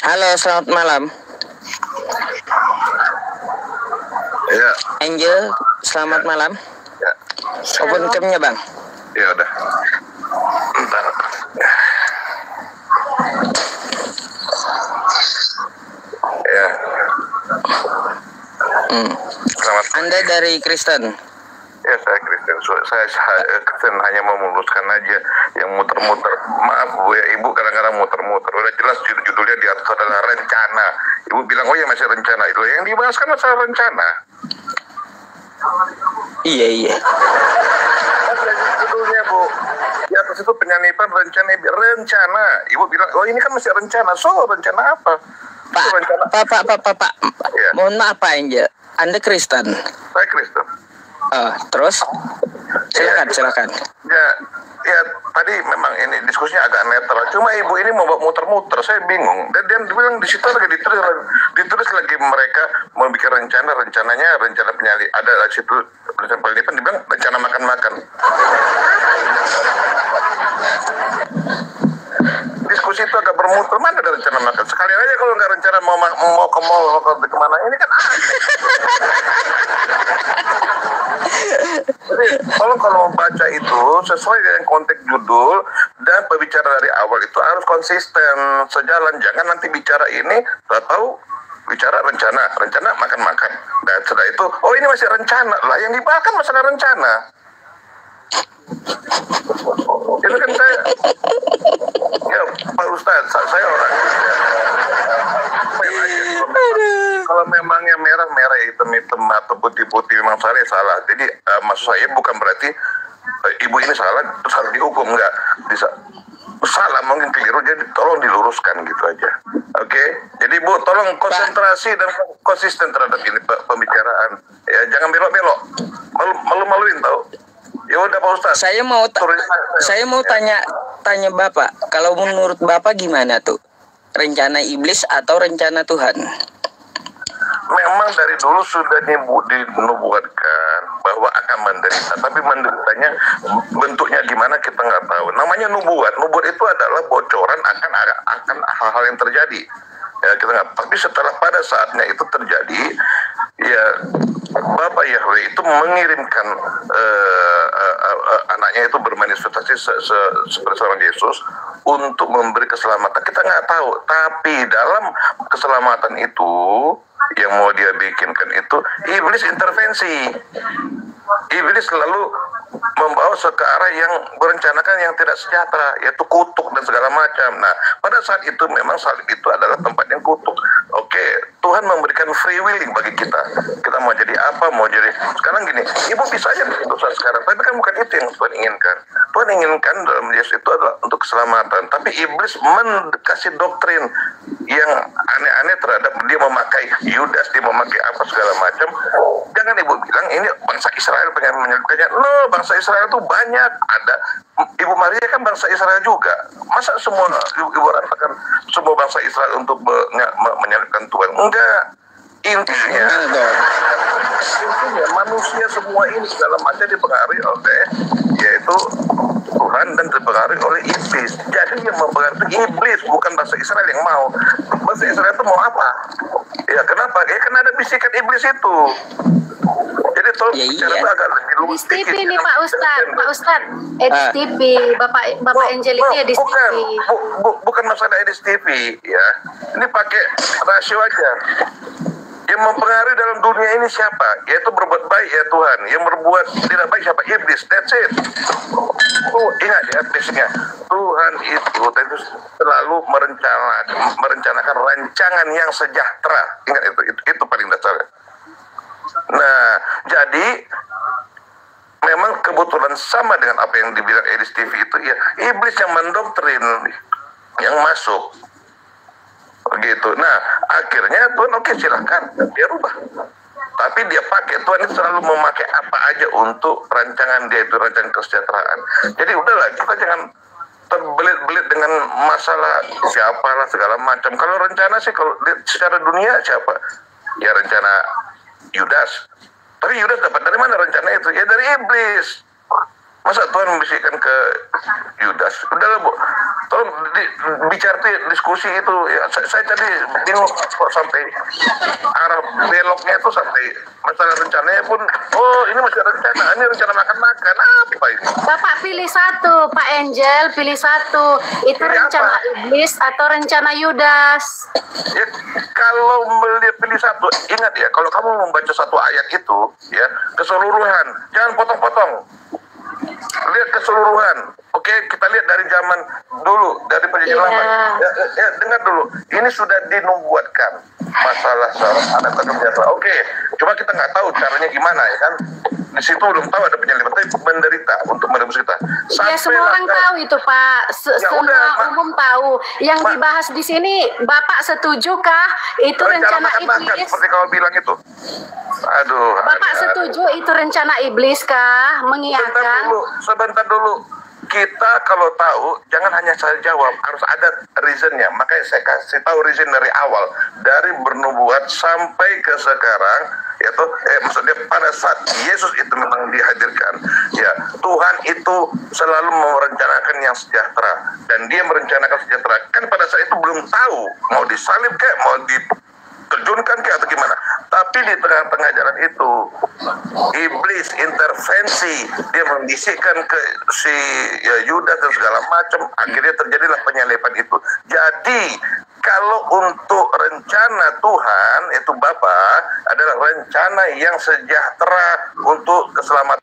S1: Halo, selamat malam.
S3: Ya.
S1: Angel, selamat malam.
S3: Ya.
S1: Open cam-nya, Bang.
S3: Ya udah. Bentar. Ya. Selamat.
S1: Anda dari Kristen?
S3: Ya, saya Kristen. Saya Kristen hanya mau meluruskan aja yang muter-muter. Maaf Bu ya, Ibu kadang-kadang muter-muter. Udah jelas judulnya di atas adalah rencana. Ibu bilang, oh ya masih rencana. Itu yang dibahas kan masalah rencana.
S1: Iya.
S3: Judulnya Bu, di atas itu penyanipan rencana. Ibu bilang, oh ini kan masih rencana. So rencana apa?
S1: Pak.
S3: Ya.
S1: Mohon maaf Pak Angel. Anda Kristen?
S3: Saya Kristen.
S1: Terus? Silakan.
S3: Ya, tadi memang ini diskusinya agak netral. Cuma ibu ini mau muter-muter, saya bingung. Dan dia bilang di situ lagi ditulis lagi mereka mau bikin rencananya rencana penyalip. Ada di situ rencana penyalipan, dibilang rencana makan-makan. Diskusi itu agak bermuter. Mana ada rencana makan? Sekalian aja kalau nggak rencana mau ke mall, mau ke kemana. Ini kan jadi, kalau membaca itu sesuai dengan konteks judul dan pembicara dari awal itu harus konsisten sejalan. Jangan nanti bicara ini tahu bicara rencana makan-makan. Dan setelah itu, oh ini masih rencana lah, yang dibahas kan masalah rencana. Itu kan saya, ya Pak Ustadz, saya orang. Kalau memangnya merah hitam atau putih memang salah. Jadi maksud saya bukan berarti ibu ini salah terus harus dihukum, enggak. Bisa salah mungkin keliru, jadi tolong diluruskan gitu aja. Oke? Jadi Bu tolong konsentrasi dan konsisten terhadap ini pembicaraan. Ya jangan belok-belok. Malu-maluin tahu. Ya udah Pak Ustadz.
S1: Saya mau tanya Bapak, kalau menurut Bapak gimana tuh? Rencana iblis atau rencana Tuhan?
S3: memang dari dulu sudah dinubuatkan bahwa akan menderita, tapi menderitanya bentuknya gimana kita nggak tahu. Namanya nubuat itu adalah bocoran akan hal-hal yang terjadi. Ya, kita nggak. Tapi setelah pada saatnya itu terjadi, ya Bapak Yahweh itu mengirimkan anaknya itu bermanifestasi seperti seorang Yesus untuk memberi keselamatan. Kita nggak tahu, tapi dalam keselamatan itu yang mau dia bikinkan itu iblis intervensi. Iblis selalu membawa ke arah yang berencanakan yang tidak sejahtera, yaitu kutuk dan segala macam. Nah, pada saat itu memang salib itu adalah tempat yang kutuk. Oke, Tuhan memberikan free willing bagi kita. Kita mau jadi apa, mau jadi... Sekarang gini, ibu bisa aja berdosa sekarang, tapi kan bukan itu yang Tuhan inginkan. Tuhan inginkan dalam Yesus itu adalah untuk keselamatan. Tapi iblis kasih doktrin yang aneh-aneh terhadap dia memakai Yudas, dia memakai apa segala macam. Jangan ibu bilang ini bangsa Israel pengen menyebutkannya. No, bangsa Israel itu banyak. Ada Ibu Maria kan bangsa Israel juga. Masa semua ibu rasakan semua bangsa Israel untuk menyalibkan Tuhan? Enggak. Intinya manusia semua ini segala macam dipengaruhi oleh yaitu Tuhan dan dipengaruhi oleh iblis. Jadi yang mempengaruhi iblis, bukan bangsa Israel yang mau. Bangsa Israel itu mau apa? Ya kenapa? Ya karena ada bisikan iblis itu. Jadi tolong bicara itu agak lebih luas.
S2: Di TV nih Pak Ustad, Edis TV, Bapak Angel ini Edis TV.
S3: Bukan masalah Edis TV ya. Ini pakai rasio aja. Yang mempengaruhi dalam dunia ini siapa? Yaitu berbuat baik ya Tuhan. Yang berbuat tidak baik siapa? Iblis. That's it. Ingat ya basicnya. Tuhan itu selalu merencanakan rancangan yang sejahtera. Ingat itu paling dasar. Nah, jadi memang kebetulan sama dengan apa yang dibilang Edis TV itu ya, iblis yang mendoktrin yang masuk begitu. Nah, akhirnya Tuhan oke, silakan dia rubah. Tapi dia pakai, Tuhan itu selalu memakai apa aja untuk rancangan dia itu, rancangan kesejahteraan. Jadi udahlah, kita jangan terbelit-belit dengan masalah siapa lah segala macam. Kalau rencana sih, kalau secara dunia siapa? Ya rencana Yudas. Tapi Yudas dapat dari mana rencana itu? Ya dari iblis. Masa Tuhan membisikkan ke Yudas? Udahlah Bu, tolong bicara diskusi itu. Ya, saya tadi bingung kok sampai arah beloknya itu sampai masalah rencananya pun. Oh ini masih rencana, ini rencana makan-makan apa ini?
S2: Bapak pilih satu, Pak Angel pilih satu. Itu pilih rencana apa? Iblis atau rencana Yudas?
S3: Ya, kalau pilih satu, ingat ya, kalau kamu membaca satu ayat itu, ya keseluruhan, jangan potong-potong. Lihat keseluruhan. Oke, kita lihat dari zaman dulu, dari perjanjian lama. Ya, dengar dulu. Ini sudah dinubuatkan masalah seorang anak sejahtera. Oke, cuma kita nggak tahu caranya gimana ya kan. Di situ belum tahu ada penyaliban, tapi menderita untuk menebus kita.
S2: Ya semua orang tahu itu Pak. Semua umum tahu. Yang dibahas di sini, Bapak setujukah itu rencana iblis?
S3: Seperti kau bilang itu. Aduh.
S2: Bapak setuju itu rencana iblis kah? Mengiyakan?
S3: Sebentar dulu. Kita kalau tahu, jangan hanya saya jawab, harus ada reasonnya. Makanya saya kasih tahu reason dari awal, dari bernubuat sampai ke sekarang, yaitu maksudnya pada saat Yesus itu memang dihadirkan, ya Tuhan itu selalu merencanakan yang sejahtera, dan Dia merencanakan sejahtera. Kan pada saat itu belum tahu mau disalib kayak mau diterjunkan kayak atau gimana. Tapi di tengah-tengah jalan itu iblis intervensi, dia membisikkan ke si Yudas dan segala macam, akhirnya terjadilah penyaliban itu. Jadi kalau untuk rencana Tuhan itu Bapa adalah rencana yang sejahtera untuk keselamatan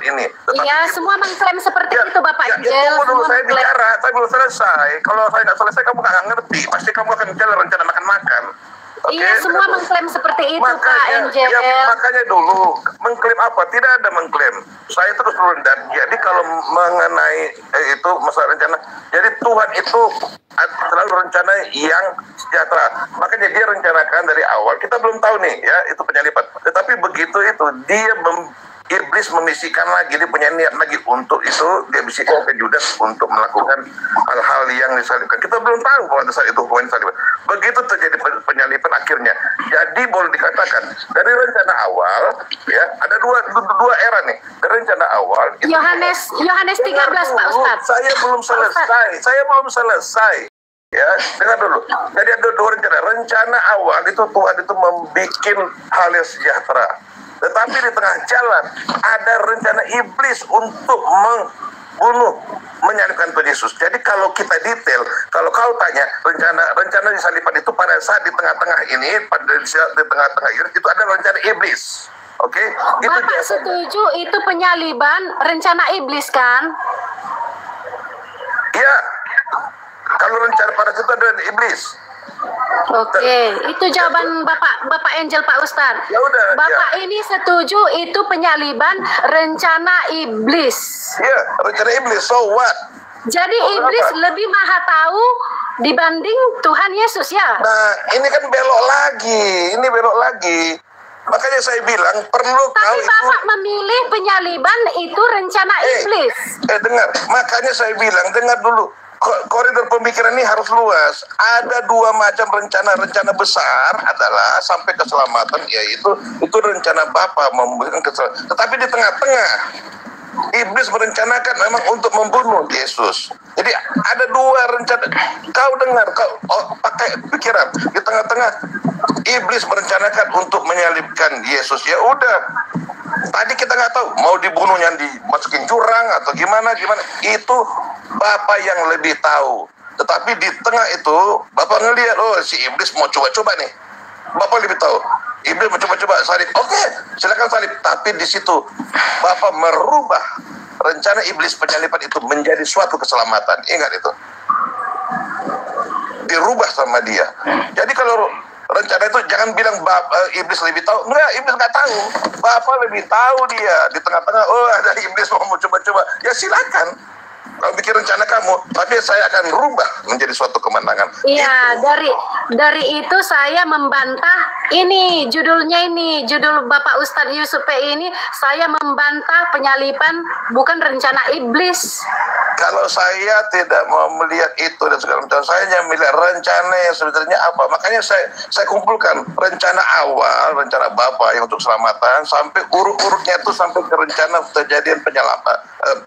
S3: ini.
S2: Iya, semua mengklaim seperti itu Bapak Angel.
S3: Tunggu dulu, saya bicara, saya belum selesai. Kalau saya nggak selesai, kamu nggak ngerti. Pasti kamu akan bicara rencana makan-makan.
S2: Iya, semua mengklaim seperti itu Pak Angel.
S3: Ya, makanya dulu mengklaim apa? Tidak ada mengklaim. Saya terus rendah. Jadi kalau mengenai itu masalah rencana, jadi Tuhan itu selalu rencana yang sejahtera. Makanya Dia rencanakan dari awal. Kita belum tahu nih ya itu penyaliban. Tetapi begitu itu Dia iblis membisikkan lagi, dia punya niat lagi untuk itu, dia bisikkan ke Judas untuk melakukan hal-hal yang disalibkan. Kita belum tahu pada saat itu hukuman disalibkan. Begitu terjadi penyaliban akhirnya. Jadi boleh dikatakan dari rencana awal, ya ada dua era nih. Dari rencana awal.
S2: Yohanes 13 Pak Ustadz.
S3: Saya belum selesai. Ya, dengar dulu. Jadi ada dua rencana. Rencana awal itu Tuhan itu membuat hal yang sejahtera. Tetapi di tengah jalan ada rencana iblis untuk membunuh, menyalibkan Tuhan Yesus. Jadi kalau kita detail, kalau kau tanya rencana disaliban itu pada saat di tengah-tengah ini, itu ada rencana iblis. Oke?
S2: Bapak setuju itu penyaliban rencana iblis kan?
S3: Iya. Kalau rencana pada itu ada iblis.
S2: Oke, itu jawaban Bapak Angel Pak Ustadz.
S3: Ya udah.
S2: Bapak ini setuju itu penyaliban rencana iblis.
S3: Iya, rencana iblis. So what?
S2: Jadi iblis lebih maha tahu dibanding Tuhan Yesus ya?
S3: Nah, ini kan belok lagi. Makanya saya bilang perlu
S2: Tapi Bapak memilih penyaliban itu rencana iblis.
S3: Dengar. Makanya saya bilang, dengar dulu. Koridor pemikiran ini harus luas. Ada dua macam rencana besar adalah sampai keselamatan, yaitu itu rencana Bapa memberikan keselamatan. Tetapi di tengah-tengah iblis merencanakan memang untuk membunuh Yesus. Jadi ada dua rencana. Kau dengar, pakai pikiran. Di tengah-tengah iblis merencanakan untuk menyalibkan Yesus. Ya udah. Tadi kita nggak tahu mau dibunuhnya dimasukin jurang atau gimana. Itu Bapak yang lebih tahu. Tetapi di tengah itu Bapak ngelihat, oh si iblis mau coba-coba nih. Bapak lebih tahu. Iblis mau coba-coba salib. Oke, silakan salib. Tapi di situ Bapak merubah rencana iblis penyaliban itu menjadi suatu keselamatan. Ingat itu. Dirubah sama dia. Jadi kalau rencana itu jangan bilang iblis lebih tahu. Enggak, iblis nggak tahu. Bapak lebih tahu dia. Di tengah-tengah, oh ada iblis mau coba-coba. Ya silakan. Kalau bikin rencana kamu, tapi saya akan rubah menjadi suatu kemenangan.
S2: Iya, dari itu saya membantah ini judulnya ini, judul Bapak Ustadz Yusuf P ini, saya membantah penyaliban bukan rencana iblis.
S3: Kalau saya tidak mau melihat itu dan segala macam, saya hanya melihat rencana yang sebenarnya apa. Makanya saya kumpulkan rencana awal, rencana Bapak yang untuk keselamatan, sampai urut-urutnya itu sampai ke rencana kejadian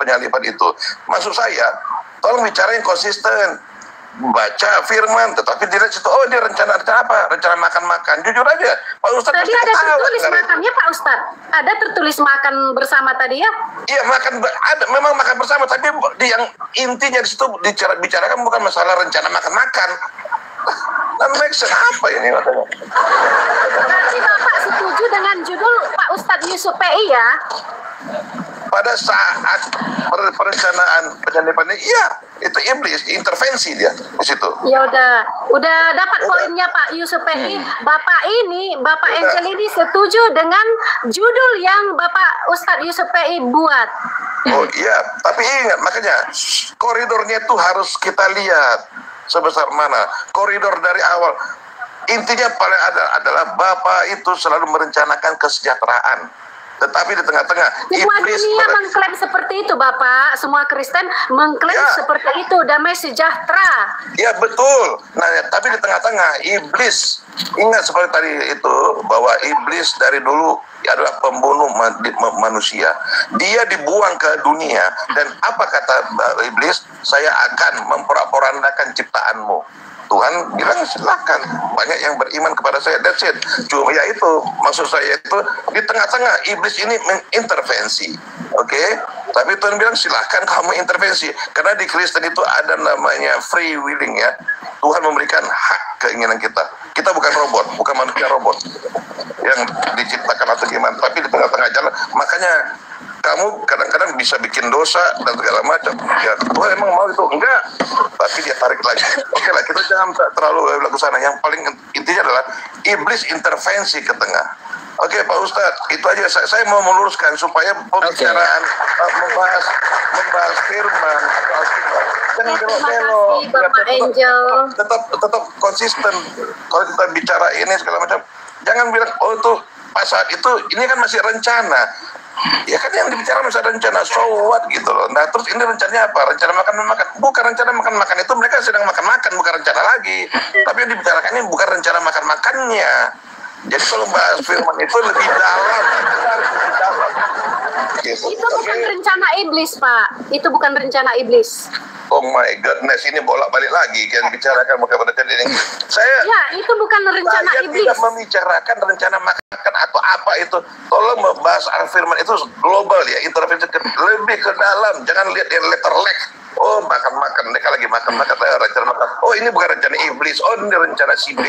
S3: penyaliban itu. Maksud saya, tolong bicara yang konsisten. Baca firman, tetapi dilihat situ, oh dia rencana apa? Rencana makan-makan. Jujur aja, Pak Ustadz.
S2: Tadi ada tertulis makannya Pak Ustadz. Ada tertulis makan bersama tadi ya?
S3: Iya, ada, memang makan bersama, tapi yang intinya di situ bicarakan bukan masalah rencana makan-makan. Nah, make sense apa ini katanya?
S2: Berarti Bapak setuju dengan judul Pak Ustadz Yusuf PI ya?
S3: Pada saat perencanaan penyaliban ini, iya, itu iblis, intervensi dia di situ.
S2: Ya udah dapat poinnya Pak Yusuf PI. Bapak Angel ini setuju dengan judul yang Bapak Ustadz Yusuf PI buat.
S3: Oh iya, tapi ingat, makanya koridornya itu harus kita lihat sebesar mana. Koridor dari awal, intinya paling adalah Bapak itu selalu merencanakan kesejahteraan. Tetapi di tengah-tengah
S2: semua dunia mengklaim seperti itu Bapak. Semua Kristen mengklaim seperti itu, damai sejahtera.
S3: Ya betul. Nah, tapi di tengah-tengah iblis, ingat seperti tadi itu, bahwa iblis dari dulu adalah pembunuh manusia. Dia dibuang ke dunia. Dan apa kata iblis? Saya akan memporak-porandakan ciptaanmu. Tuhan bilang silakan, banyak yang beriman kepada saya, that's it. Cuma ya itu, maksud saya itu di tengah-tengah iblis ini mengintervensi, oke? Tapi Tuhan bilang silakan kamu intervensi, karena di Kristen itu ada namanya free willing ya. Tuhan memberikan hak keinginan kita. Kita bukan robot, bukan manusia robot yang diciptakan atau gimana. Tapi di tengah-tengah jalan, makanya kamu kadang-kadang bisa bikin dosa dan segala macam. Ya Tuhan emang mau itu? Enggak. Tapi dia tarik lagi. Oke lah, kita jangan terlalu belak ke sana. Yang paling intinya adalah iblis intervensi ke tengah. Oke Pak Ustadz, itu aja saya mau meluruskan supaya pembicaraan membahas firman jangan belok-belok.
S2: Bapak Angel.
S3: Tetap konsisten. Kalau kita bicara ini segala macam, jangan bilang oh itu pas saat itu ini kan masih rencana. Ya kan yang dibicarakan misalnya rencana what gitu loh. Nah terus ini rencananya apa? Rencana makan. Bukan rencana makan itu, mereka sedang makan, bukan rencana lagi. Tapi yang dibicarakan ini bukan rencana makannya. Jadi kalau bahas firman itu lebih dalam. Gitu.
S2: Itu bukan rencana iblis, Pak. Itu bukan rencana iblis.
S3: Oh my goodness, ini bolak-balik lagi yang bicarakan bukan rencana ini.
S2: Ya, itu bukan rencana
S3: saya
S2: iblis.
S3: tidak membicarakan rencana makan atau apa itu. Tolong membahas firman itu global ya, intervensi lebih ke dalam. Jangan lihat yang letter leg. Oh makan, mereka lagi makan, rencana makan. Oh ini bukan rencana iblis. Oh ini rencana si B.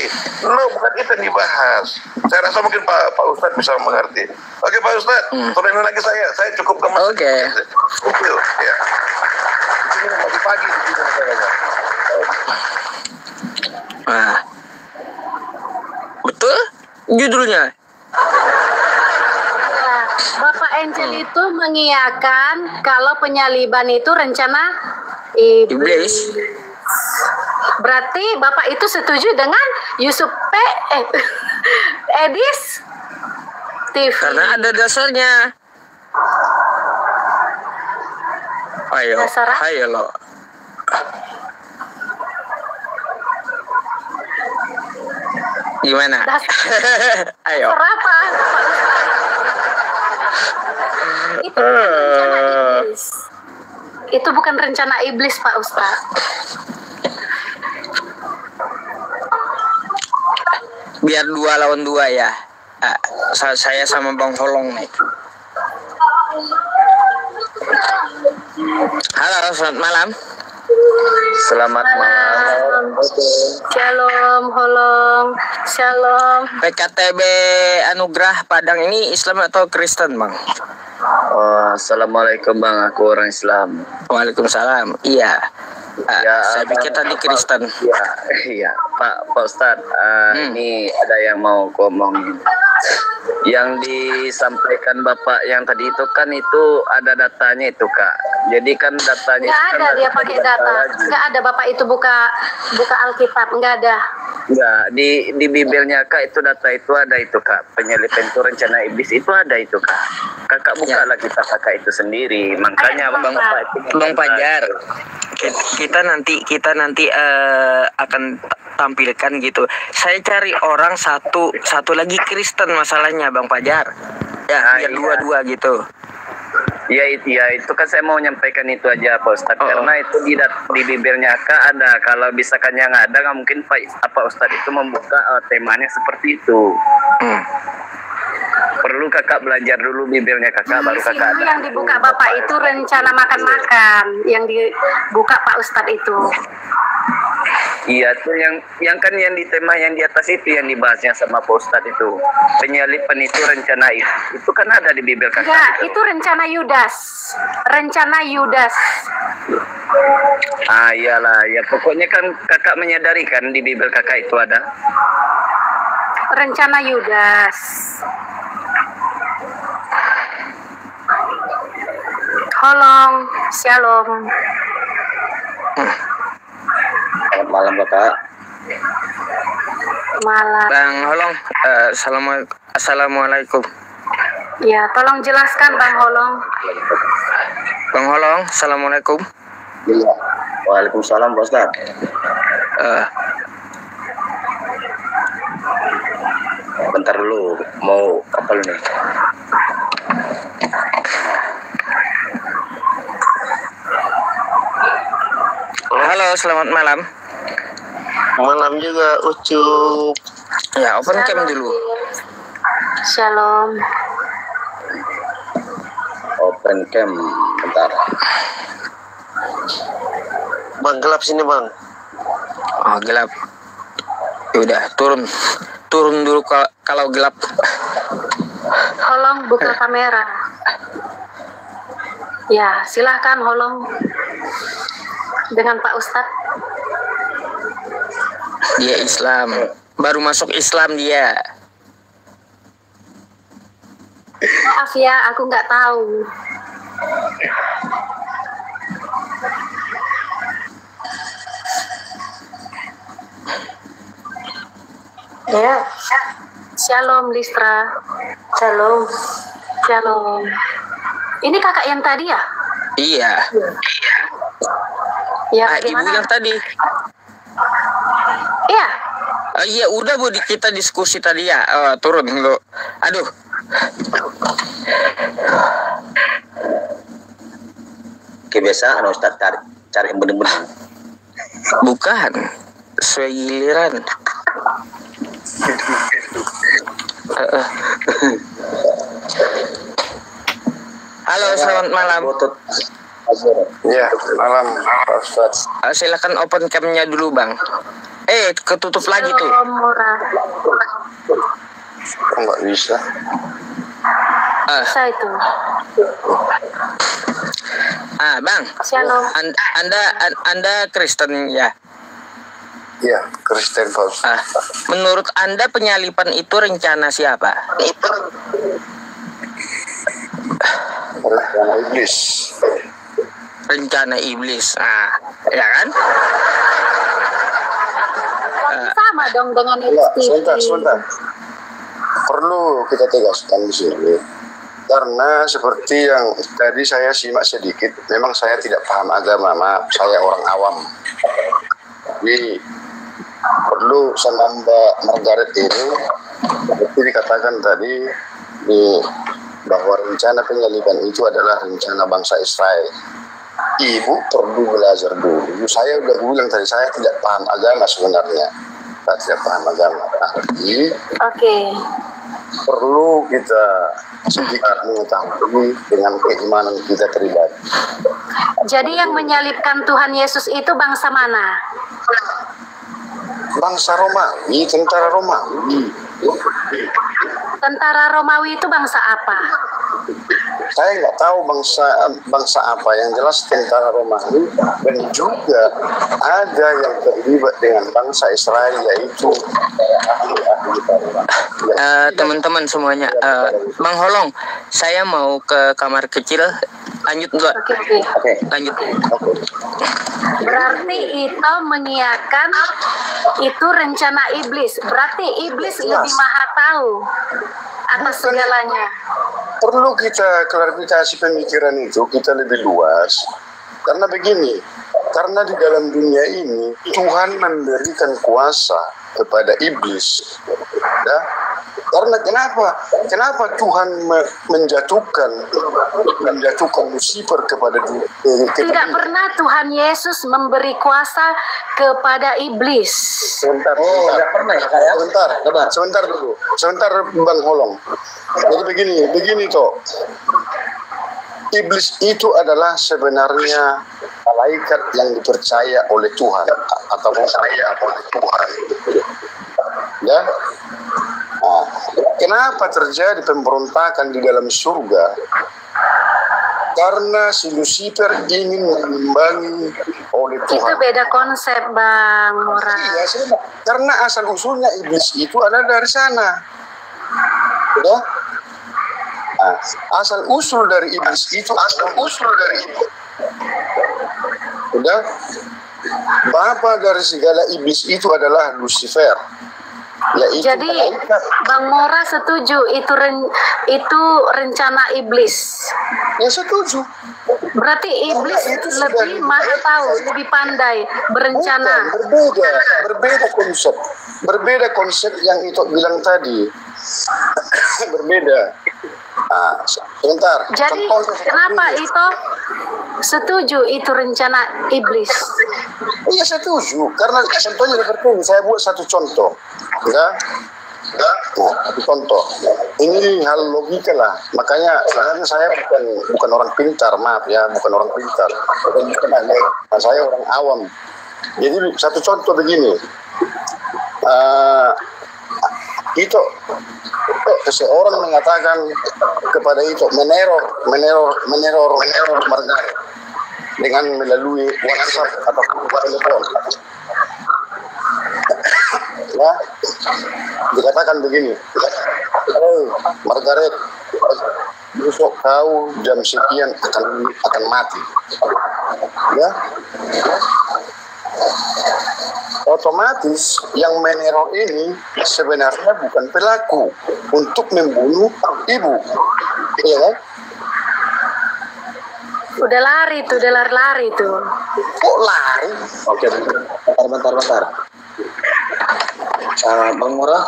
S3: No, bukan itu yang dibahas. Saya rasa mungkin Pak Ustadz bisa mengerti. Oke Pak Ustadz, turunin lagi saya cukup gemes.
S1: Oke.
S3: Ya. Ini pagi di sini katanya.
S1: Nah, betul judulnya.
S2: Bapak Angel itu mengiyakan kalau penyaliban itu rencana iblis. Berarti Bapak itu setuju dengan Yusuf Edis TV.
S1: Karena ada dasarnya. Ayo lo. Gimana? Ayo.
S2: Berapa? Itu bukan rencana iblis. Itu bukan rencana iblis, Pak Ustaz.
S1: Biar 2 lawan 2 ya. Saya sama Bang Holong nih. Halo, selamat malam.
S4: Selamat malam.
S2: Shalom, Holong. Shalom.
S1: PKTB Anugerah Padang ini Islam atau Kristen, Bang?
S4: Assalamualaikum Bang, aku orang Islam.
S1: Waalaikumsalam. Iya. Saya pikir tadi Kristen.
S4: Iya, Pak Ustadz, ini ada yang mau ngomongin. Yang disampaikan Bapak yang tadi itu kan itu ada datanya itu Kak. Jadi kan datanya
S2: Nggak
S4: kan
S2: ada dia pakai data. Nggak ada Bapak itu buka Alkitab. Nggak ada.
S4: Enggak, di Bibelnya Kak itu data itu ada itu Kak. Penyelipan itu rencana iblis itu ada itu Kak. Kakak buka lah kita Kakak itu sendiri. Makanya
S1: Bang Fajar, kita nanti akan tampilkan gitu. Saya cari orang satu lagi Kristen masalahnya Bang Fajar. Ya, biar dua-dua gitu.
S4: Ya itu kan saya mau nyampaikan itu aja Pak Ustadz. Karena itu di Bibelnya Kak ada. Kalau misalkan yang ada nggak mungkin Pak Ustadz itu membuka temanya seperti itu. Perlu Kakak belajar dulu Bibelnya Kakak, baru Kakak ada.
S2: Yang dibuka Bapak itu rencana makan-makan. Yang dibuka Pak Ustadz itu.
S4: Iya tuh yang kan yang di tema yang di atas itu yang dibahasnya sama Pak Ustadz itu. Penyalipan itu rencana itu kan ada di Bibel Kakak.
S2: Enggak, itu rencana Yudas. Rencana Yudas.
S4: Iyalah, ya pokoknya kan Kakak menyadari kan di Bibel Kakak itu ada.
S2: Rencana Yudas. Holong, shalom.
S4: Selamat malam Bapak.
S2: Malam.
S1: Bang Holong, assalamualaikum.
S2: Ya, tolong jelaskan Bang Holong.
S1: Bang Holong, assalamualaikum.
S4: Iya. Waalaikumsalam Pak Ustadz. Bentar dulu, mau apa lu nih?
S1: Halo, selamat malam.
S4: Malam juga Ucup.
S1: Ya, open cam dulu.
S2: Shalom.
S4: Open cam, bentar. Bang, gelap sini Bang.
S1: Oh, gelap. Udah, turun dulu kalau gelap.
S2: Holong buka kamera. Ya, silahkan Holong. Dengan Pak Ustadz.
S1: Dia Islam, baru masuk Islam dia.
S2: Maaf ya, aku nggak tahu. Ya, shalom Listra. Shalom. Shalom. Ini kakak yang tadi ya?
S1: Iya.
S2: Ya,
S1: Ibu
S2: gimana?
S1: yang tadi.
S2: Iya.
S1: Iya, udah Bu, kita diskusi tadi ya. Turun dulu. Aduh.
S4: Kebiasaan Ustaz cari yang bener-bener.
S1: Bukan. Sesuai giliran. Halo, selamat malam.
S3: Iya, malam Pak Ustaz.
S1: Silakan open cam-nya dulu, Bang. Ketutup lagi tuh.
S2: Murah.
S3: Kok nggak bisa?
S2: Bisa itu.
S1: Bang.
S2: Shalom.
S1: Anda Kristen ya?
S3: Iya, Kristen Pak Ustaz.
S1: Menurut Anda penyalipan itu rencana siapa?
S3: Rencana iblis.
S1: Rencana iblis. Ya kan?
S2: Sama dong dengan
S3: Sebentar. Perlu kita tegaskan di sini. Karena seperti yang tadi saya simak sedikit, memang saya tidak paham agama, maaf, saya orang awam. Jadi perlu sama Mbak Margaret ini, seperti dikatakan tadi, bahwa rencana penyaliban itu adalah rencana bangsa Israel. Ibu perlu belajar dulu. Saya udah bilang tadi, saya tidak paham agama sebenarnya. Saya tidak paham agama. Jadi, perlu kita sedikit mengetahui dengan keimanan kita pribadi.
S2: Jadi yang menyalibkan Tuhan Yesus itu bangsa mana?
S3: Bangsa Romawi, tentara Romawi.
S2: Tentara Romawi itu bangsa apa?
S3: Saya nggak tahu bangsa apa, yang jelas tentara Romawi, dan juga ada yang terlibat dengan bangsa Israel, yaitu ahli-ahli Taurat.
S1: Teman-teman semuanya, Bang Holong, saya mau ke kamar kecil. Lanjut enggak?
S2: Oke.
S1: Lanjut.
S2: Berarti itu mengiyakan itu rencana iblis. Berarti iblis lebih maha tahu atas segalanya.
S3: Perlu kita klarifikasi pemikiran itu, kita lebih luas. Karena begini, karena di dalam dunia ini Tuhan memberikan kuasa kepada iblis. Ya? Karena kenapa Tuhan menjatuhkan Lucifer kepada dunia?
S2: Tidak pernah Tuhan Yesus memberi kuasa kepada iblis.
S3: Sebentar. Tidak pernah ya, Kak? Sebentar dulu. Sebentar, Bang Holong. Jadi begini toh. Iblis itu adalah sebenarnya malaikat yang dipercaya oleh Tuhan atau percaya oleh Tuhan. Ya. Nah, kenapa terjadi pemberontakan di dalam surga? Karena si Lucifer ingin mengimbangi oleh Tuhan.
S2: Itu beda konsep, Bang Mora.
S3: Iya, karena asal usulnya iblis itu adalah dari sana. Ya? Nah, asal usul dari iblis itu udah, bapak dari segala iblis itu adalah Lucifer. Yaitu
S2: jadi Bang Mora setuju itu rencana iblis.
S3: Ya, setuju.
S2: Berarti iblis lebih maha tahu, lebih pandai berencana.
S3: Berbeda konsep yang itu bilang tadi. Berbeda. Nah, sebentar.
S2: Jadi kenapa itu setuju itu rencana iblis?
S3: Iya, setuju. Karena contohnya seperti ini. Saya buat satu contoh. Ya. Satu contoh. Ini hal logika lah. Makanya sebenarnya saya bukan orang pintar, maaf ya, bukan orang pintar. Saya orang awam. Jadi satu contoh begini. Itu seseorang mengatakan kepada itu meneror Margaret dengan melalui WhatsApp atau telepon. Ya, dikatakan begini, Margaret, besok kau jam sekian akan mati. Ya, otomatis yang meneror ini sebenarnya bukan pelaku untuk membunuh ibu, ya kan?
S2: Udah lari tuh,
S5: Kok lari? Oke, bentar. Bang Murah,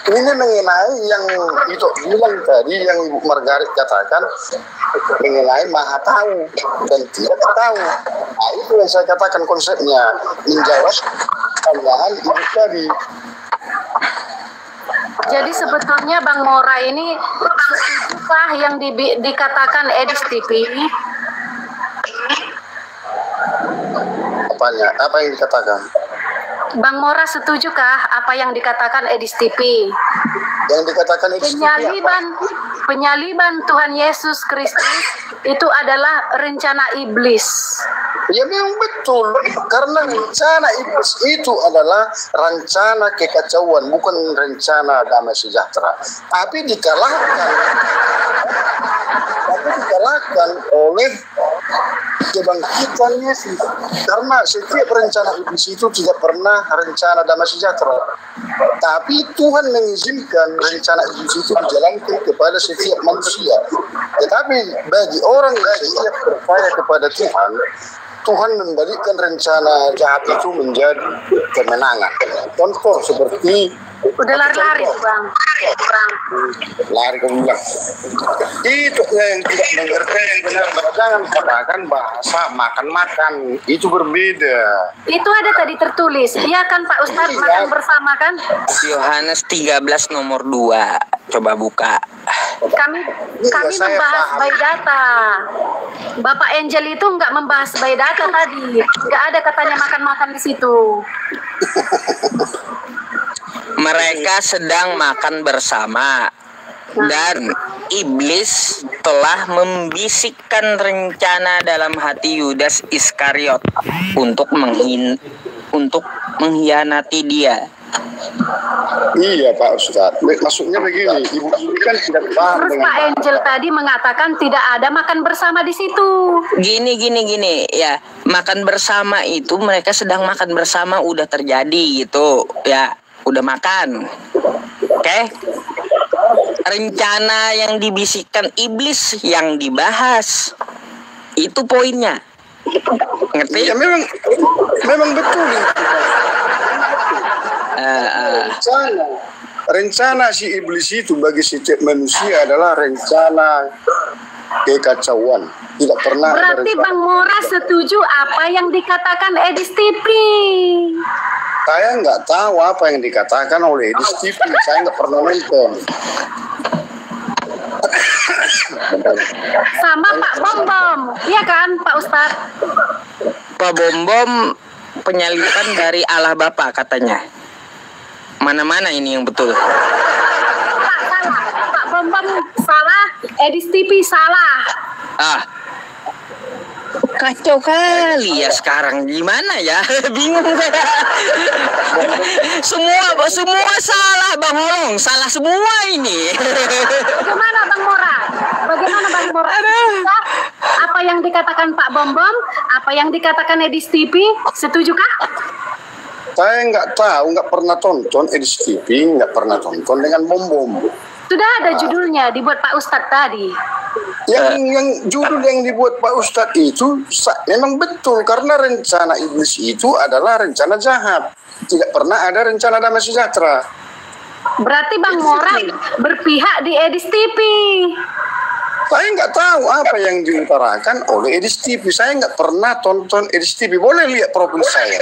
S5: ini mengenai yang itu bilang tadi, yang Ibu Margaret katakan mengenai maha tahu dan tidak tahu. Nah, itu yang saya katakan konsepnya, menjawab pertanyaan Ibu tadi.
S2: Jadi sebetulnya Bang Mora ini setujukah yang dikatakan Edis TV?
S5: Apanya? Apa yang dikatakan?
S2: Bang Mora setujukah apa yang dikatakan Edis TV?
S5: Yang dikatakan Edis TV apa?
S2: Penyaliban Tuhan Yesus Kristus itu adalah rencana iblis.
S5: Ya memang betul, karena rencana iblis itu adalah rencana kekacauan, bukan rencana damai sejahtera. Tapi dikalahkan oleh kebangkitan Yesus. Karena setiap rencana iblis itu tidak pernah rencana damai sejahtera. Tapi Tuhan mengizinkan rencana iblis itu dijalankan kepada setiap manusia. Tetapi bagi orang yang tidak percaya kepada Tuhan, Tuhan membalikkan rencana jahat itu menjadi kemenangan. Contoh seperti
S2: udah lari tuh Bang.
S5: Lari ke bilang. Itu yang tidak mengerti yang benar. Jangan katakan bahasa makan-makan. Itu berbeda.
S2: Itu ada tadi tertulis. Iya kan Pak Ustadz, makan bersama kan?
S1: Yohanes 13 nomor 2. Coba buka.
S2: Kami membahas by data. Bapak Angel itu nggak membahas by data tadi. Nggak ada katanya makan-makan di situ.
S1: Mereka sedang makan bersama dan iblis telah membisikkan rencana dalam hati Yudas Iskariot untuk mengkhianati dia.
S5: Iya Pak Ustadz, maksudnya begini, Ibu ini kan tidak paham.
S2: Terus Pak Angel tadi mengatakan tidak ada makan bersama di situ.
S1: Gini ya, makan bersama itu mereka sedang makan bersama udah terjadi gitu ya, udah makan. Oke? Rencana yang dibisikkan iblis yang dibahas. Itu poinnya. Ngerti?
S5: Ya memang betul. Rencana si iblis itu bagi setiap manusia adalah rencana kekacauan. Tidak pernah.
S2: Berarti Bang Mora setuju apa yang dikatakan Edis TV?
S5: Saya nggak tahu apa yang dikatakan oleh Edis TV. Saya nggak pernah nonton.
S2: Sama Pak Bom, iya kan Pak Ustadz?
S1: Pak Bom penyalipan dari Allah Bapa katanya. Mana-mana ini yang betul?
S2: Pak salah, Pak Bom salah, Edis TV salah.
S1: Kacau kali ya sekarang, gimana ya? Bingung saya. Semua salah Bang Holong, salah semua ini.
S2: Bagaimana Bang Mora? Apa yang dikatakan Pak Bom, apa yang dikatakan Edis TV, setujukah?
S5: Saya nggak tahu, nggak pernah tonton Edis TV, nggak pernah tonton dengan Bom.
S2: Sudah ada judulnya dibuat Pak Ustadz tadi.
S5: Yang judul yang dibuat Pak Ustadz itu memang betul, karena rencana iblis itu adalah rencana jahat. Tidak pernah ada rencana damai sejahtera.
S2: Berarti Bang Mora berpihak di Edis TV.
S5: Saya nggak tahu apa yang diutarakan oleh Edis TV. Saya nggak pernah tonton Edis TV. Boleh lihat profil saya.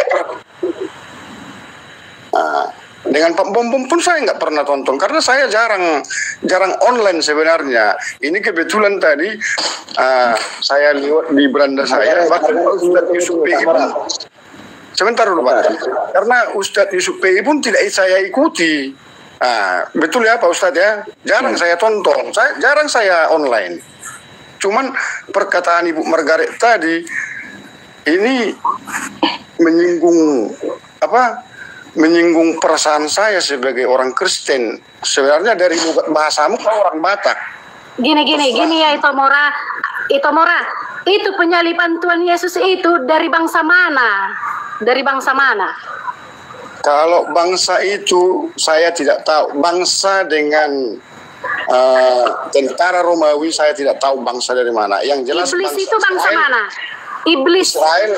S5: Dengan Pak Bom pun saya nggak pernah tonton, karena saya jarang online sebenarnya. Ini kebetulan tadi saya lihat di beranda saya, bahkan Pak Ustadz Yusuf PI pun, sebentar dulu Pak, karena Ustadz Yusuf PI pun tidak saya ikuti. Betul ya Pak Ustadz ya, jarang saya tonton, jarang saya online. Cuman perkataan Ibu Margaret tadi ini menyinggung perasaan saya sebagai orang Kristen. Sebenarnya dari bahasamu kau orang Batak.
S2: Gini ya Ito Mora. Itu penyaliban Tuhan Yesus itu dari bangsa mana?
S5: Kalau bangsa itu saya tidak tahu. Bangsa dengan tentara Romawi, saya tidak tahu bangsa dari mana. Yang jelas
S2: Iblis
S5: bangsa
S2: itu bangsa
S5: Israel.
S2: mana? Iblis,
S5: Israel.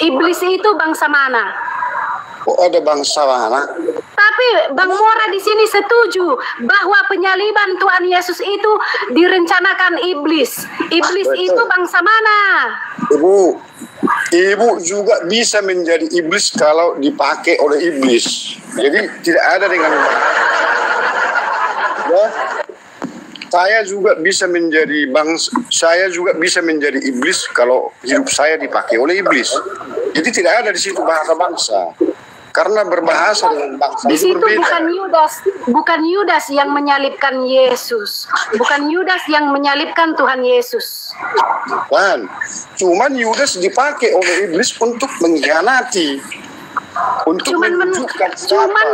S2: iblis itu bangsa mana?
S5: Oh, ada bangsa mana?
S2: Tapi Bang Mora di sini setuju bahwa penyaliban Tuhan Yesus itu direncanakan iblis. Iblis
S5: Betul.
S2: itu bangsa mana?
S5: Ibu juga bisa menjadi iblis kalau dipakai oleh iblis. Jadi tidak ada dengan ya, saya juga bisa menjadi saya juga bisa menjadi iblis kalau hidup saya dipakai oleh iblis. Jadi tidak ada di situ bahasa bangsa. Karena berbahasa dengan bangsa
S2: Di
S5: itu
S2: situ
S5: berbeda.
S2: bukan Yudas yang menyalibkan Yesus, bukan Yudas yang menyalibkan Tuhan Yesus.
S5: Kan, cuman Yudas dipakai oleh iblis untuk mengkhianati, untuk menunjukkan
S2: cuman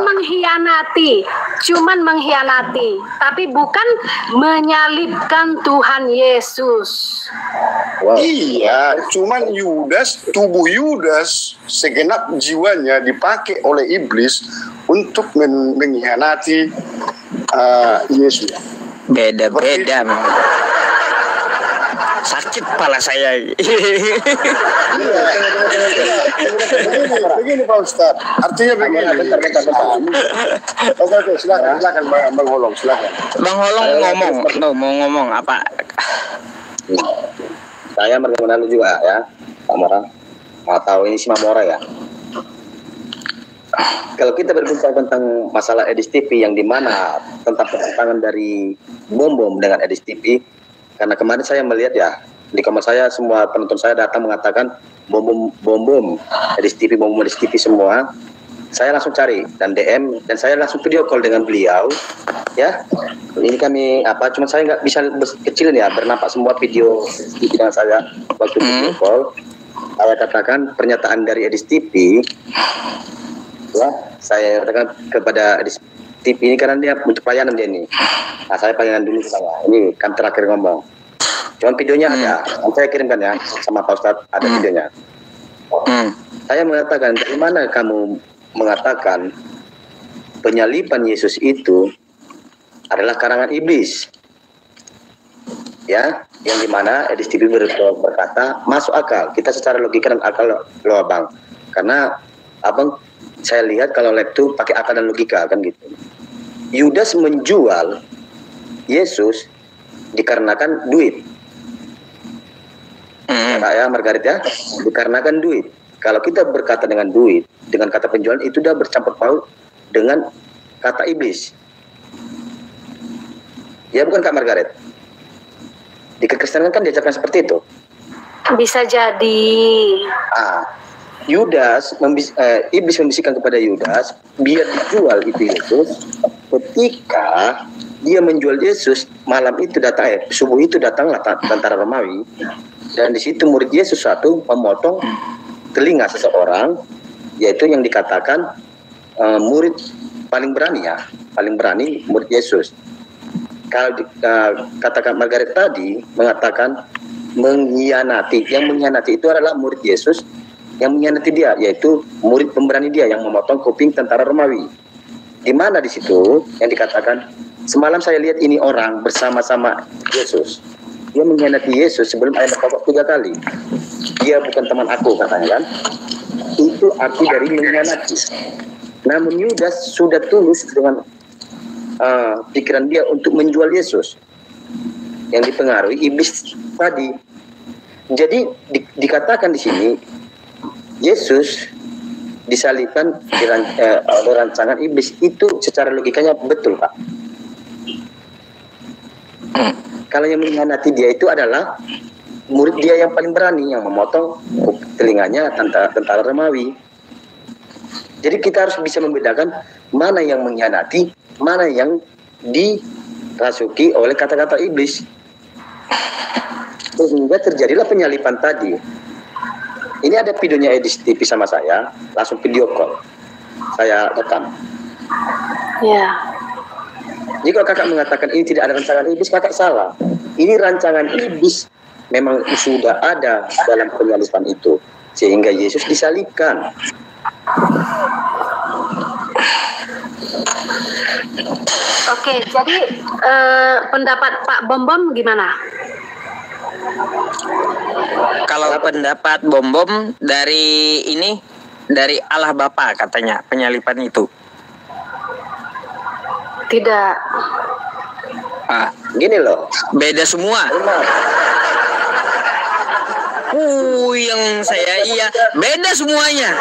S2: mengkhianati, tapi bukan menyalibkan Tuhan Yesus.
S4: Wow.
S5: Iya, cuman tubuh Yudas, segenap jiwanya dipakai oleh iblis untuk mengkhianati Yesus.
S1: Beda-beda memang. Sakit kepala saya.
S5: Begini Pak Ustadz, artinya begini. Oke, silakan Bang Holong, silakan.
S1: Bang Holong mau ngomong apa?
S4: Saya mengenal juga ya, Pak Mora. Mau tahu ini si Mamora ya. Kalau kita berbincang tentang masalah Edis TV yang dimana tentang pertentangan dari Bom dengan Edis TV, karena kemarin saya melihat ya di kamar saya semua penonton saya datang mengatakan Bom Edis TV, Edis TV semua. Saya langsung cari dan DM dan saya langsung video call dengan beliau. Ya, ini kami cuma saya nggak bisa kecilin ya, bernampak semua video di dengan saya waktu video call. Saya katakan pernyataan dari Edis TV, ya, saya katakan kepada Edis TV ini karena dia untuk pelayanan dia ini. Nah, saya pelayanan dulu saya. Ini kan terakhir ngomong. Cuman videonya ada, saya kirimkan ya sama Pak Ustadz, ada videonya. Saya mengatakan, dari mana kamu mengatakan penyaliban Yesus itu adalah karangan iblis, ya, yang dimana Edis TV berkata masuk akal, kita secara logika dan akal loh abang, karena abang saya lihat kalau lab itu pakai akal dan logika kan gitu. Yudas menjual Yesus dikarenakan duit, ya Margaret ya, dikarenakan duit. Kalau kita berkata dengan duit, dengan kata penjualan itu sudah bercampur paut dengan kata iblis. Ya bukan Kak Margaret? Di kekristenan kan diajarkan seperti itu.
S2: Bisa jadi.
S4: Yudas, iblis membisikkan kepada Yudas biar dijual itu Yesus. Ketika dia menjual Yesus, malam itu datang, subuh itu datanglah tentara Romawi, dan di situ murid Yesus satu memotong telinga seseorang, yaitu yang dikatakan murid paling berani ya, paling berani murid Yesus. Kalau katakan Margaret tadi mengatakan mengkhianati, yang mengkhianati itu adalah murid Yesus, yang mengkhianati dia yaitu murid pemberani dia yang memotong kuping tentara Romawi. Di mana di situ yang dikatakan semalam saya lihat ini orang bersama-sama Yesus. Dia mengkhianati Yesus sebelum ayam berkokok 3 kali. Dia bukan teman aku katanya kan. Itu arti dari mengkhianati. Namun Yudas sudah tulus dengan pikiran dia untuk menjual Yesus yang dipengaruhi iblis tadi. Jadi dikatakan di sini Yesus disalibkan oleh rancangan iblis, itu secara logikanya betul Pak. Kalau yang mengkhianati dia itu adalah murid dia yang paling berani, yang memotong telinganya tentara Romawi. Jadi kita harus bisa membedakan mana yang mengkhianati, mana yang dirasuki oleh kata-kata iblis. Sehingga terjadilah penyalipan tadi. Ini ada videonya Edis TV sama saya, langsung video call. Saya rekam.
S2: Ya.
S4: Jika kakak mengatakan ini tidak ada rancangan iblis, kakak salah. Ini rancangan iblis memang sudah ada dalam penyalipan itu, sehingga Yesus disalibkan.
S2: Oke, jadi pendapat Pak Bom Bom gimana?
S1: Kalau pendapat Bom Bom dari Allah Bapa katanya penyalipan itu.
S2: Tidak.
S6: Gini loh.
S1: Beda semua. Yang saya iya beda semuanya.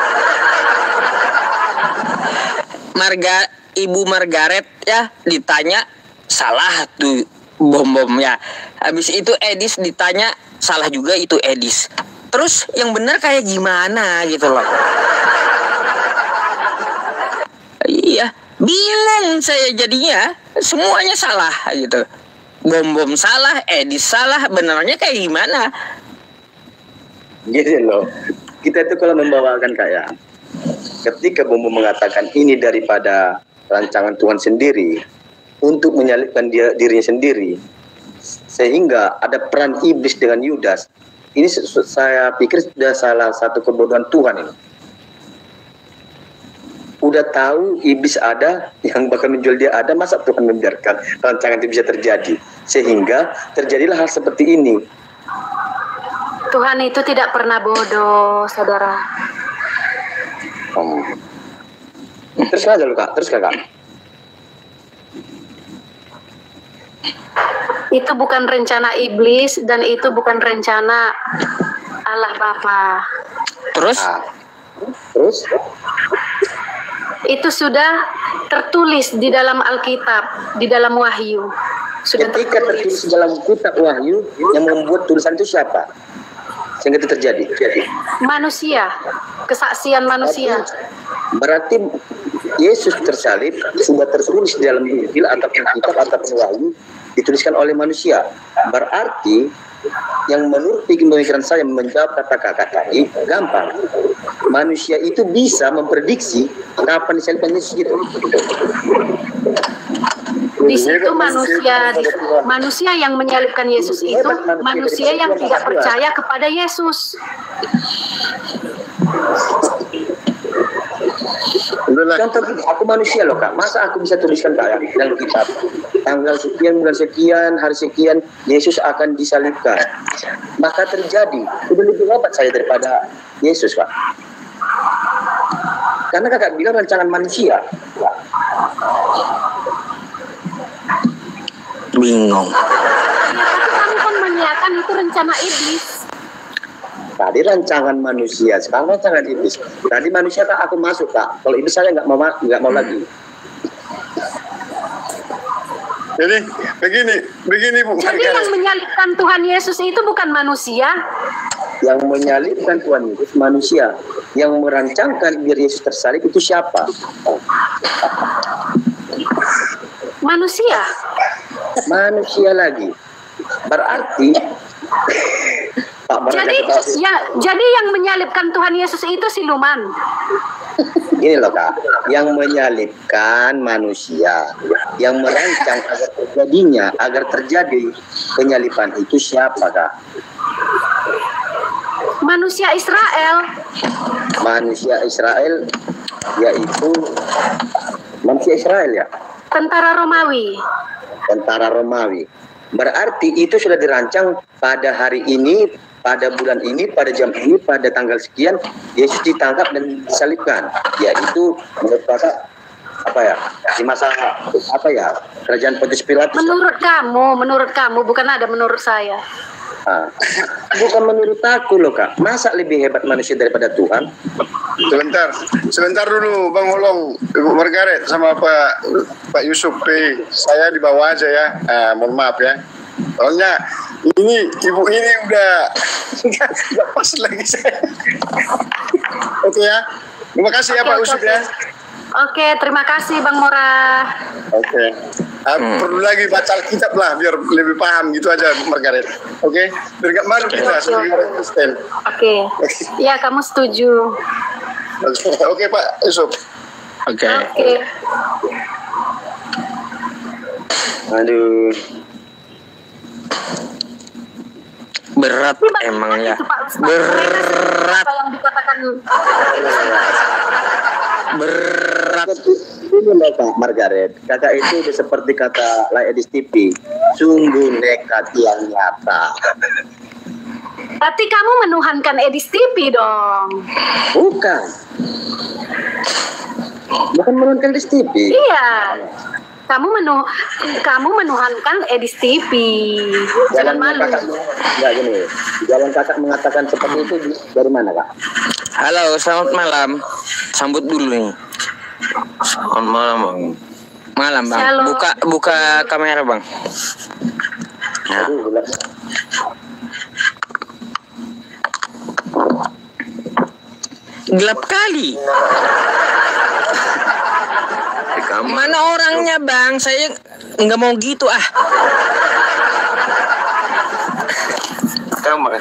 S1: Ibu Margaret ya ditanya salah tuh Bom Bom ya. Habis itu Edis ditanya salah juga itu Edis. Terus yang benar kayak gimana gitu loh. Iya, bingung saya jadinya. Semuanya salah gitu. Bom Bom salah, Edis salah, benernya kayak gimana?
S6: Gini loh, kita itu kalau membawakan kayak ketika Bom Bom mengatakan ini daripada rancangan Tuhan sendiri untuk menyalibkan dirinya sendiri, sehingga ada peran iblis dengan Yudas. Ini saya pikir sudah salah satu kebodohan Tuhan ini. Udah tahu iblis ada, yang bakal menjual dia ada, masa Tuhan membiarkan rancangan itu bisa terjadi, sehingga terjadilah hal seperti ini.
S2: Tuhan itu tidak pernah bodoh, saudara.
S6: Terus aja lu Kak, terus Kak.
S2: Itu bukan rencana iblis dan itu bukan rencana Allah Bapa.
S1: Terus?
S6: Terus?
S2: Itu sudah tertulis di dalam Alkitab, di dalam Wahyu. Sudah
S6: Ketika tertulis dalam kitab Wahyu, yang membuat tulisan itu siapa? Sehingga itu terjadi.
S2: Manusia, kesaksian manusia.
S6: Berarti Yesus tersalib sudah tertulis di dalam Injil ataupun kitab ataupun Wahyu dituliskan oleh manusia. Berarti yang menurut pemikiran saya menjawab kata-kata ini gampang. Manusia itu bisa memprediksi kapan disalibkan Yesus itu.
S2: Di situ manusia yang menyalibkan Yesus itu manusia yang tidak percaya kepada Yesus.
S6: Contoh, aku manusia loh Kak, masa aku bisa tuliskan kayak dalam kitab tanggal sekian, bulan sekian, hari sekian Yesus akan disalibkan, maka terjadi. Udah lebih hebat saya daripada Yesus Kak, karena Kakak bilang rancangan manusia.
S1: Bingung.
S2: Tapi kamu kan menyiapkan itu rencana iblis.
S6: Tadi rancangan manusia, sekarang rancangan iblis. Tadi manusia Kak, aku masuk Kak. Kalau iblis saya nggak mau lagi.
S5: Jadi begini Bu.
S2: Jadi yang menyalibkan Tuhan Yesus itu bukan manusia.
S6: Yang menyalibkan Tuhan Yesus manusia. Yang merancangkan biar Yesus tersalib itu siapa?
S2: Manusia.
S6: Manusia lagi. Berarti
S2: jadi yang menyalibkan Tuhan Yesus itu siluman.
S6: Gini loh Kak, yang menyalibkan manusia, yang merancang agar terjadi penyaliban itu siapa Kak?
S2: Manusia Israel.
S6: Manusia Israel, yaitu manusia Israel ya?
S2: Tentara Romawi.
S6: Tentara Romawi. Berarti itu sudah dirancang pada hari ini, pada bulan ini, pada jam ini, pada tanggal sekian, Yesus ditangkap dan disalibkan. Yaitu menurut Kakak di masa kerajaan Pontius Pilatus.
S2: Menurut kamu, bukan ada menurut saya.
S6: Bukan menurut aku loh Kak. Masa lebih hebat manusia daripada Tuhan?
S5: Sebentar dulu Bang Holong, Ibu Margaret sama Pak Yusuf P. Saya di bawah aja ya. Mohon maaf ya. Soalnya ini ibu ini udah nggak pas lagi saya. Oke ya. Terima kasih ya Pak Yusuf ya.
S2: Oke, terima kasih Bang Mora.
S5: Oke. Perlu lagi baca Alkitab lah biar lebih paham gitu aja Margaret. Oke. Biar nggak malu kita sebagai orang Kristen.
S2: Oke. Ya, kamu setuju.
S5: Oke Pak Yusuf.
S1: Oke.
S6: Aduh.
S1: Berat emang ya. Berat.
S2: Apa yang dikatakan
S1: Berat.
S6: ini loh Kak Margaret, kakak itu udah seperti kata Edis TV, sungguh nekat yang nyata.
S7: Berarti kamu menuhankan Edis TV dong.
S6: Bukan menonton Edis TV.
S7: Iya. Kamu menuhankan Edis TV. Jangan malu.
S6: Enggak gini. Jalan kakak mengatakan seperti itu dari mana Kak?
S1: Halo, selamat malam. Sambut dulu nih.
S3: Selamat malam Bang.
S1: Malam Bang.
S7: Halo.
S1: Buka kamera Bang.
S3: Ya.
S1: Gelap kali.
S3: Di kamar.
S1: Mana orangnya Bang? Saya nggak mau gitu ah.
S3: Kamar.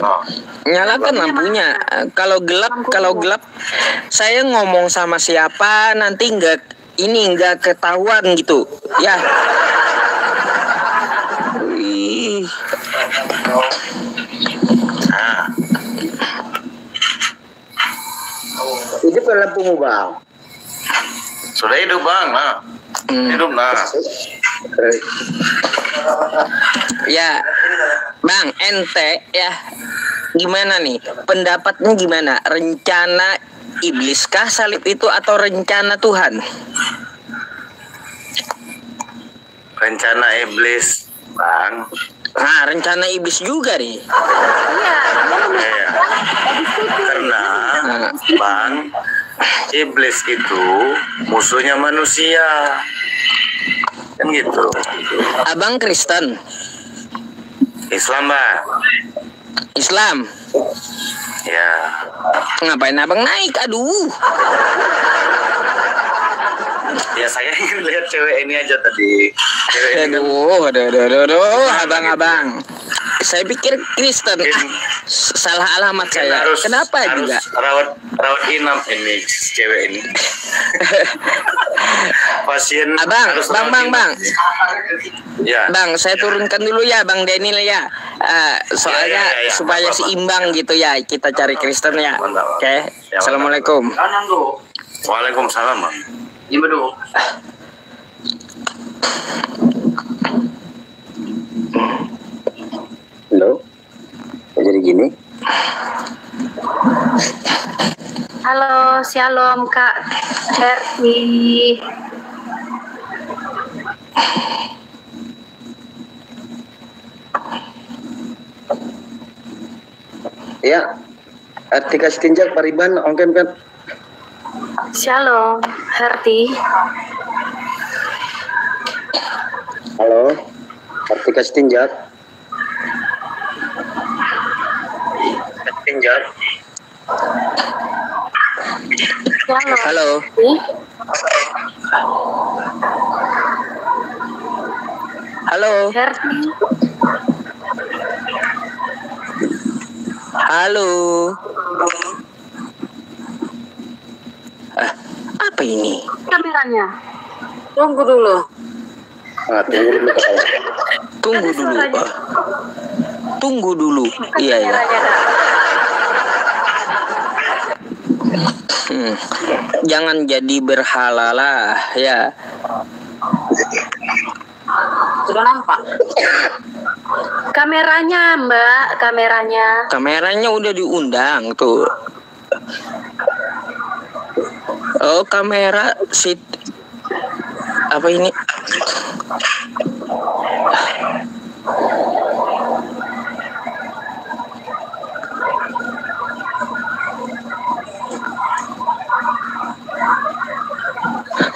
S3: Oh.
S1: Nyalakan lampunya. Kalau gelap, saya ngomong sama siapa nanti nggak ketahuan gitu. Ya. Wih.
S3: Nah,
S6: Hidup lampumu Bang.
S3: sudah hidup Bang. Nah. Hidup nah.
S1: Ya, Bang, ente ya. Gimana nih? Pendapatnya gimana? Rencana iblis kah salib itu atau rencana Tuhan?
S3: Rencana iblis Bang.
S1: Nah, rencana iblis juga nih.
S7: Iya.
S3: Iya. Karena Bang, iblis itu musuhnya manusia. Kan gitu.
S1: Abang Kristen,
S3: Islam Bang.
S1: Islam.
S3: Ya.
S1: Ngapain abang naik? Aduh.
S3: Ya saya ingin lihat cewek ini aja tadi. Cewek ini kan
S1: Aduh, abang. Saya pikir Kristen. Salah alamat saya. Kenapa juga?
S3: Rawat inap ini cewek ini. Pasien.
S1: Abang,
S3: harus
S1: bang.
S3: rawat inap. Ya.
S1: Bang, saya turunkan dulu ya, Bang Daniel ya. Soalnya
S3: Ya.
S1: supaya
S3: Apa-apa.
S1: seimbang gitu ya. Kita cari Kristen ya.
S3: Mantap.
S1: Oke.
S3: Ya,
S1: Assalamualaikum.
S3: Waalaikumsalam Bang.
S6: Halo. Kok jadi gini?
S7: Halo, shalom Kak Herti.
S6: Ya. Artika setinjak Pariban ongken kan.
S7: Shalom Herti.
S6: Halo. Artika setinjak.
S3: Tinggal.
S7: Shalom.
S1: Halo.
S7: Herti.
S1: Halo.
S7: Herti.
S1: Halo. Apa ini?
S7: Kameranya. Tunggu dulu.
S6: Ah, tunggu dulu Kak.
S1: Tunggu dulu. Tunggu dulu. Iya.
S7: Kameranya, Kak.
S1: Jangan jadi berhala lah ya.
S7: Sudah nampak. Kameranya, Mbak, kameranya.
S1: Kameranya udah diundang tuh. Oh, kamera apa ini?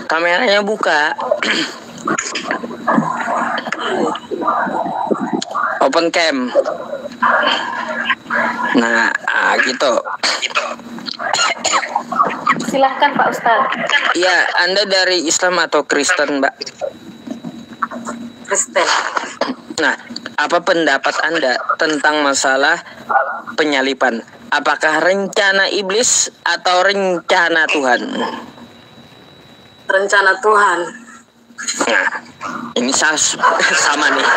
S1: Kameranya buka. Open cam. Nah, gitu.
S7: Silahkan Pak Ustadz.
S1: Ya, Anda dari Islam atau Kristen, Mbak?
S7: Kristen.
S1: Nah, apa pendapat Anda tentang masalah penyalipan? Apakah rencana iblis atau rencana Tuhan?
S7: Rencana Tuhan.
S1: Nah, ini sama nih.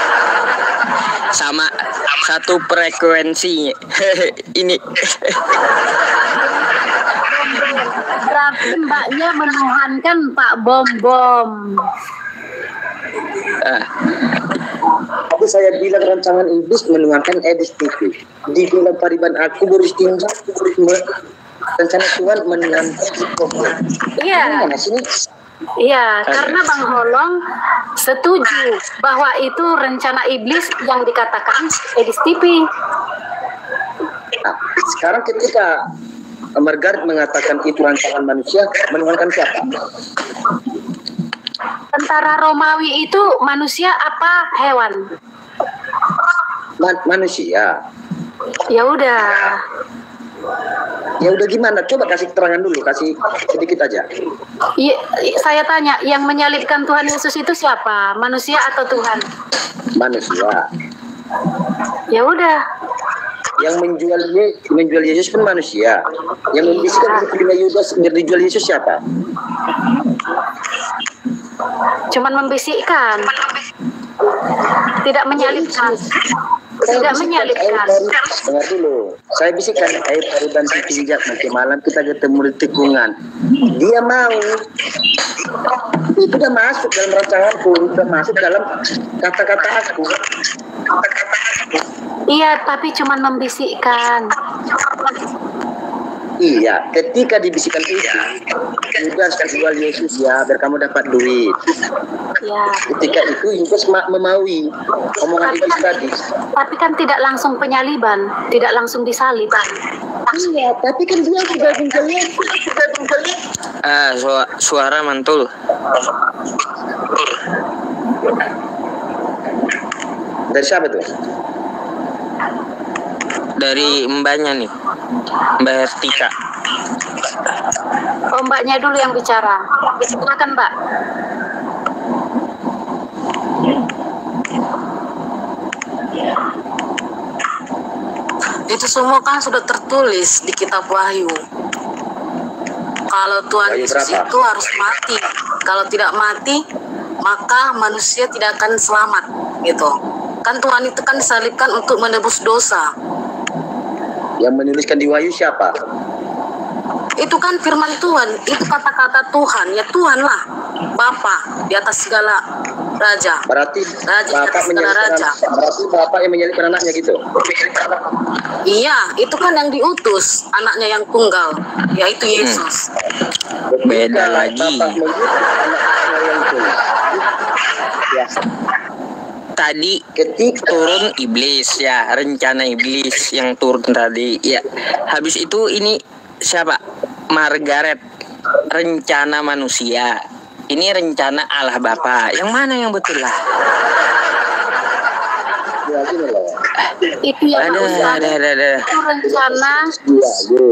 S1: Sama satu frekuensi. Ini.
S7: Berarti mbaknya menuhankan Pak Bom Bom.
S6: Tapi saya bilang rancangan iblis menuangkan Edis TV. Dibilang pariban aku beristirahat, rencana Tuhan menuangkan.
S7: Iya.
S6: Mana sini?
S7: Iya, karena Bang Holong setuju bahwa itu rencana iblis yang dikatakan Edis TV.
S6: Nah, sekarang ketika Margaret mengatakan itu rancangan manusia, menuangkan siapa?
S7: Tentara Romawi itu manusia apa hewan?
S6: Manusia.
S7: Ya udah.
S6: Ya udah gimana? Coba kasih keterangan dulu, kasih sedikit aja.
S7: Saya tanya, yang menyalibkan Tuhan Yesus itu siapa? Manusia atau Tuhan?
S6: Manusia.
S7: Ya udah.
S6: Yang menjual Yesus pun manusia. Yang membisikkan kepada Yudas dijual Yesus siapa?
S7: Cuman membisikkan. Tidak menyalibkan. Tidak menyalibkan.
S6: Dengar dulu. Saya bisikkan air pariban sejak nanti malam kita ketemu di tikungan. Dia mau. Itu udah masuk dalam rancanganku, udah masuk dalam kata-kata aku.
S7: Iya, tapi cuman membisikkan.
S6: Iya, ketika dibisikkan itu, Yudas jual Yesus ya, biar kamu dapat duit.
S7: Ya.
S6: Ketika itu Yudas memaui omongan itu tadi.
S7: Tapi kan tidak langsung penyaliban, tidak langsung disalib.
S6: Iya, tapi kan dia sudah menjualnya.
S1: Suara mantul.
S6: Dari siapa tuh?
S1: Dari mbaknya nih, Mbak Hertika.
S7: Oh, mbaknya dulu yang bicara. Silakan, Mbak.
S2: Itu semua kan sudah tertulis di kitab Wahyu. Kalau Tuhan Yesus itu harus mati. Kalau tidak mati, maka manusia tidak akan selamat, gitu. Kan Tuhan itu kan disalibkan untuk menebus dosa.
S6: Yang menuliskan di Wahyu siapa?
S2: Itu kan firman Tuhan, itu kata-kata Tuhan, ya Tuhan lah, Bapa di atas segala raja.
S6: Berarti
S2: Raja di atas segala raja.
S6: Berarti Bapak yang menyalibkan anaknya gitu?
S2: Iya, itu kan yang diutus, anaknya yang tunggal, yaitu Yesus.
S1: Beda lagi.
S6: Bapak anaknya yang tunggal. Ya.
S1: Tadi
S6: Ketika
S1: turun iblis ya, rencana iblis yang turun tadi ya. Habis itu ini siapa? Margaret, rencana manusia. Ini rencana Allah Bapa. Yang mana yang betul lah?
S7: Itu yang
S1: ada.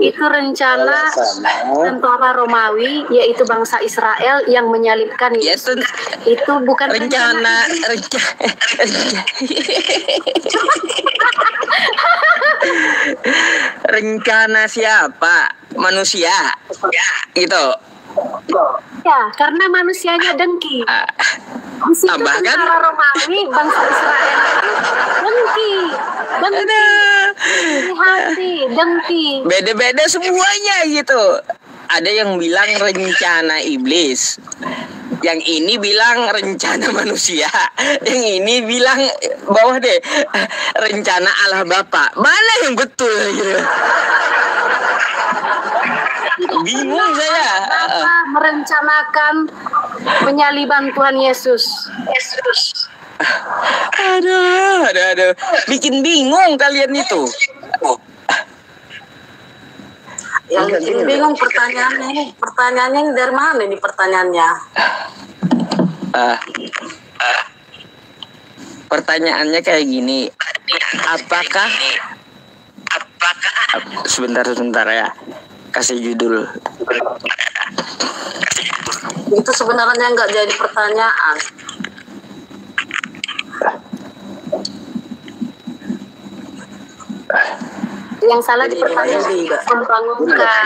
S7: Itu rencana tentara Romawi, yaitu bangsa Israel yang menyalibkan Yesus. Itu bukan
S1: rencana. Rencana siapa? Manusia. Ya, gitu.
S7: Ya, karena manusianya dengki. Di situ tentara Romawi, bangsa Israel dengki. Hati, dengki.
S1: Beda-beda semuanya gitu. Ada yang bilang rencana iblis, yang ini bilang rencana manusia, yang ini bilang bawah deh rencana Allah Bapa. Mana yang betul gitu? Bingung saya.
S7: Kenapa merencanakan penyaliban Tuhan Yesus?
S1: Aduh. Bikin bingung kalian itu.
S2: Yang bikin bingung pertanyaannya ini dari mana ini pertanyaannya?
S1: Pertanyaannya kayak gini. Apakah sebentar ya. Kasih judul.
S2: Itu sebenarnya nggak jadi pertanyaan.
S7: Yang salah di pertanyaan membangunkan.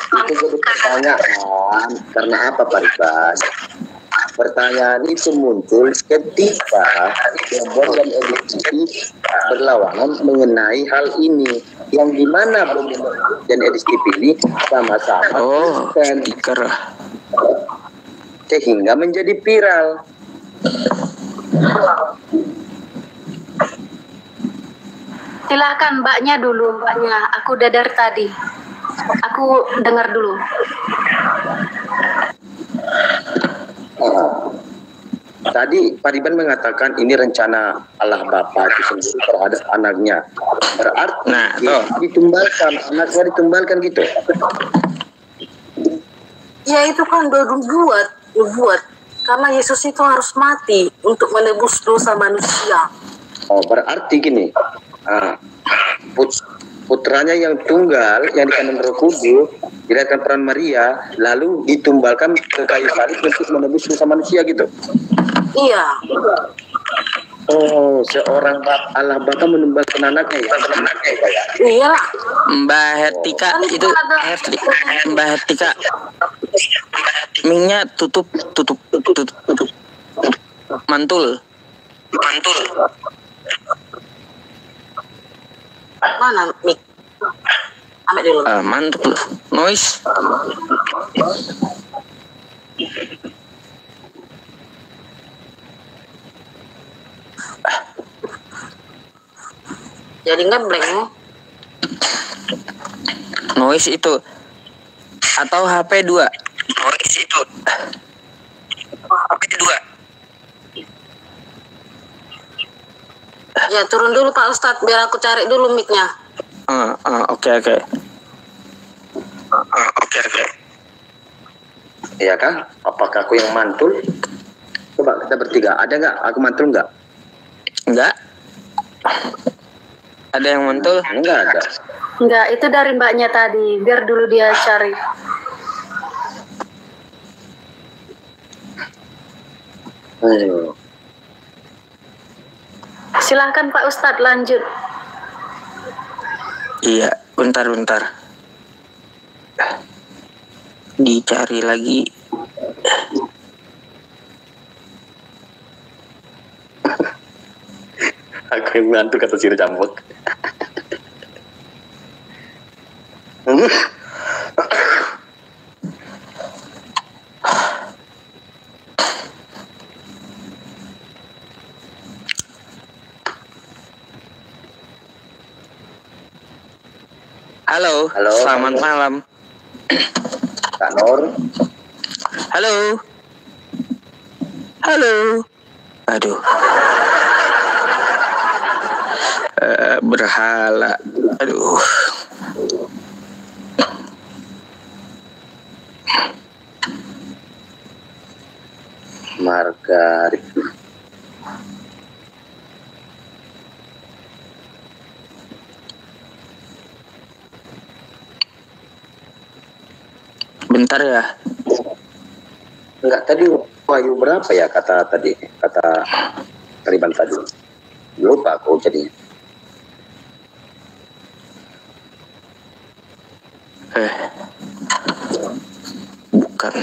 S6: itu jadi pertanyaan karena apa Pak Ribas? Pertanyaan itu muncul ketika Bom dan Edis berlawanan mengenai hal ini. yang dimana bom dan adistip ini sama-sama dan
S1: stiker
S6: sehingga menjadi viral.
S7: Silakan mbaknya dulu, mbaknya. Aku udah dari tadi. Aku dengar dulu.
S6: Tadi Pak Riban mengatakan ini rencana Allah Bapa itu sendiri terhadap anaknya. Berarti ditumbalkan, anaknya ditumbalkan gitu.
S2: Ya itu kan dibuat. Karena Yesus itu harus mati untuk menebus dosa manusia.
S6: Oh, berarti gini. Putranya yang tunggal yang dikandung Roh Kudus dilahirkan peran Maria lalu ditumbalkan ke kayu salib untuk menebus dosa manusia gitu.
S2: Iya.
S6: Oh, seorang Allah Bapa menumbalkan anaknya ya.
S2: Iya.
S1: Mbak Hertika itu Mbak Hertika mic-nya tutup mantul.
S2: Mana mic? Ambil dulu.
S1: Mantul. Noise.
S2: Jadi ngeblank.
S1: Noise itu atau HP 2.
S2: Ya turun dulu Pak Ustadz biar aku cari dulu mic-nya.
S1: Oke.
S6: Iya kan? Apakah aku yang mantul? Coba kita bertiga. Ada nggak? Aku mantul nggak?
S1: Enggak. Ada yang mantul?
S6: Enggak ada.
S7: Enggak, itu dari mbaknya tadi. Biar dulu dia cari. Silahkan Pak Ustadz lanjut.
S1: Iya, bentar. Dicari lagi.
S6: Aku yang ngantuk kata si Cambuk.
S1: Halo, selamat malam.
S6: Kak Nur.
S1: Halo. Aduh. Berhala. Aduh.
S6: Margaret.
S1: Bentar ya.
S6: Enggak, tadi Wahyu berapa ya kata Riban tadi? Lupa aku jadinya.
S1: Bukan.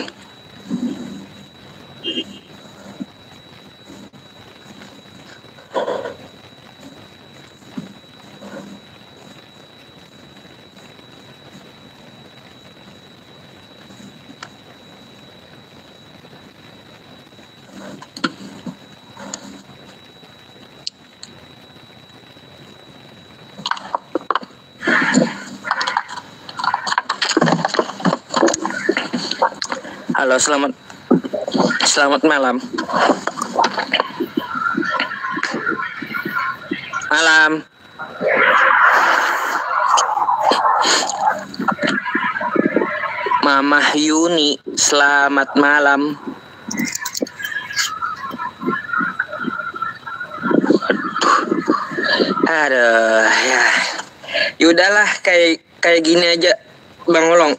S1: Halo, selamat malam. Mama Yuni, selamat malam. Aduh, ya. Yaudahlah, kayak gini aja, Bang Olong.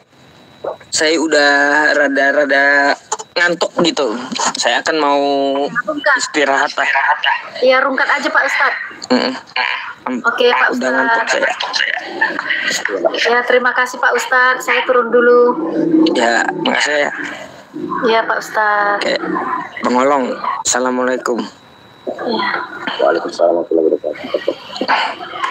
S1: Saya udah rada ngantuk gitu. Saya akan mau istirahat lah.
S7: Ya, rungkat aja Pak Ustadz. Oke Pak
S1: Udah ngantuk
S7: Ustadz.
S1: saya.
S7: Ya, terima kasih Pak Ustadz. Saya turun dulu.
S1: Ya, makasih ya.
S7: Ya Pak Ustadz.
S1: Oke, Bang Olong. Assalamualaikum.
S7: Ya.
S6: Waalaikumsalam warahmatullahi wabarakatuh.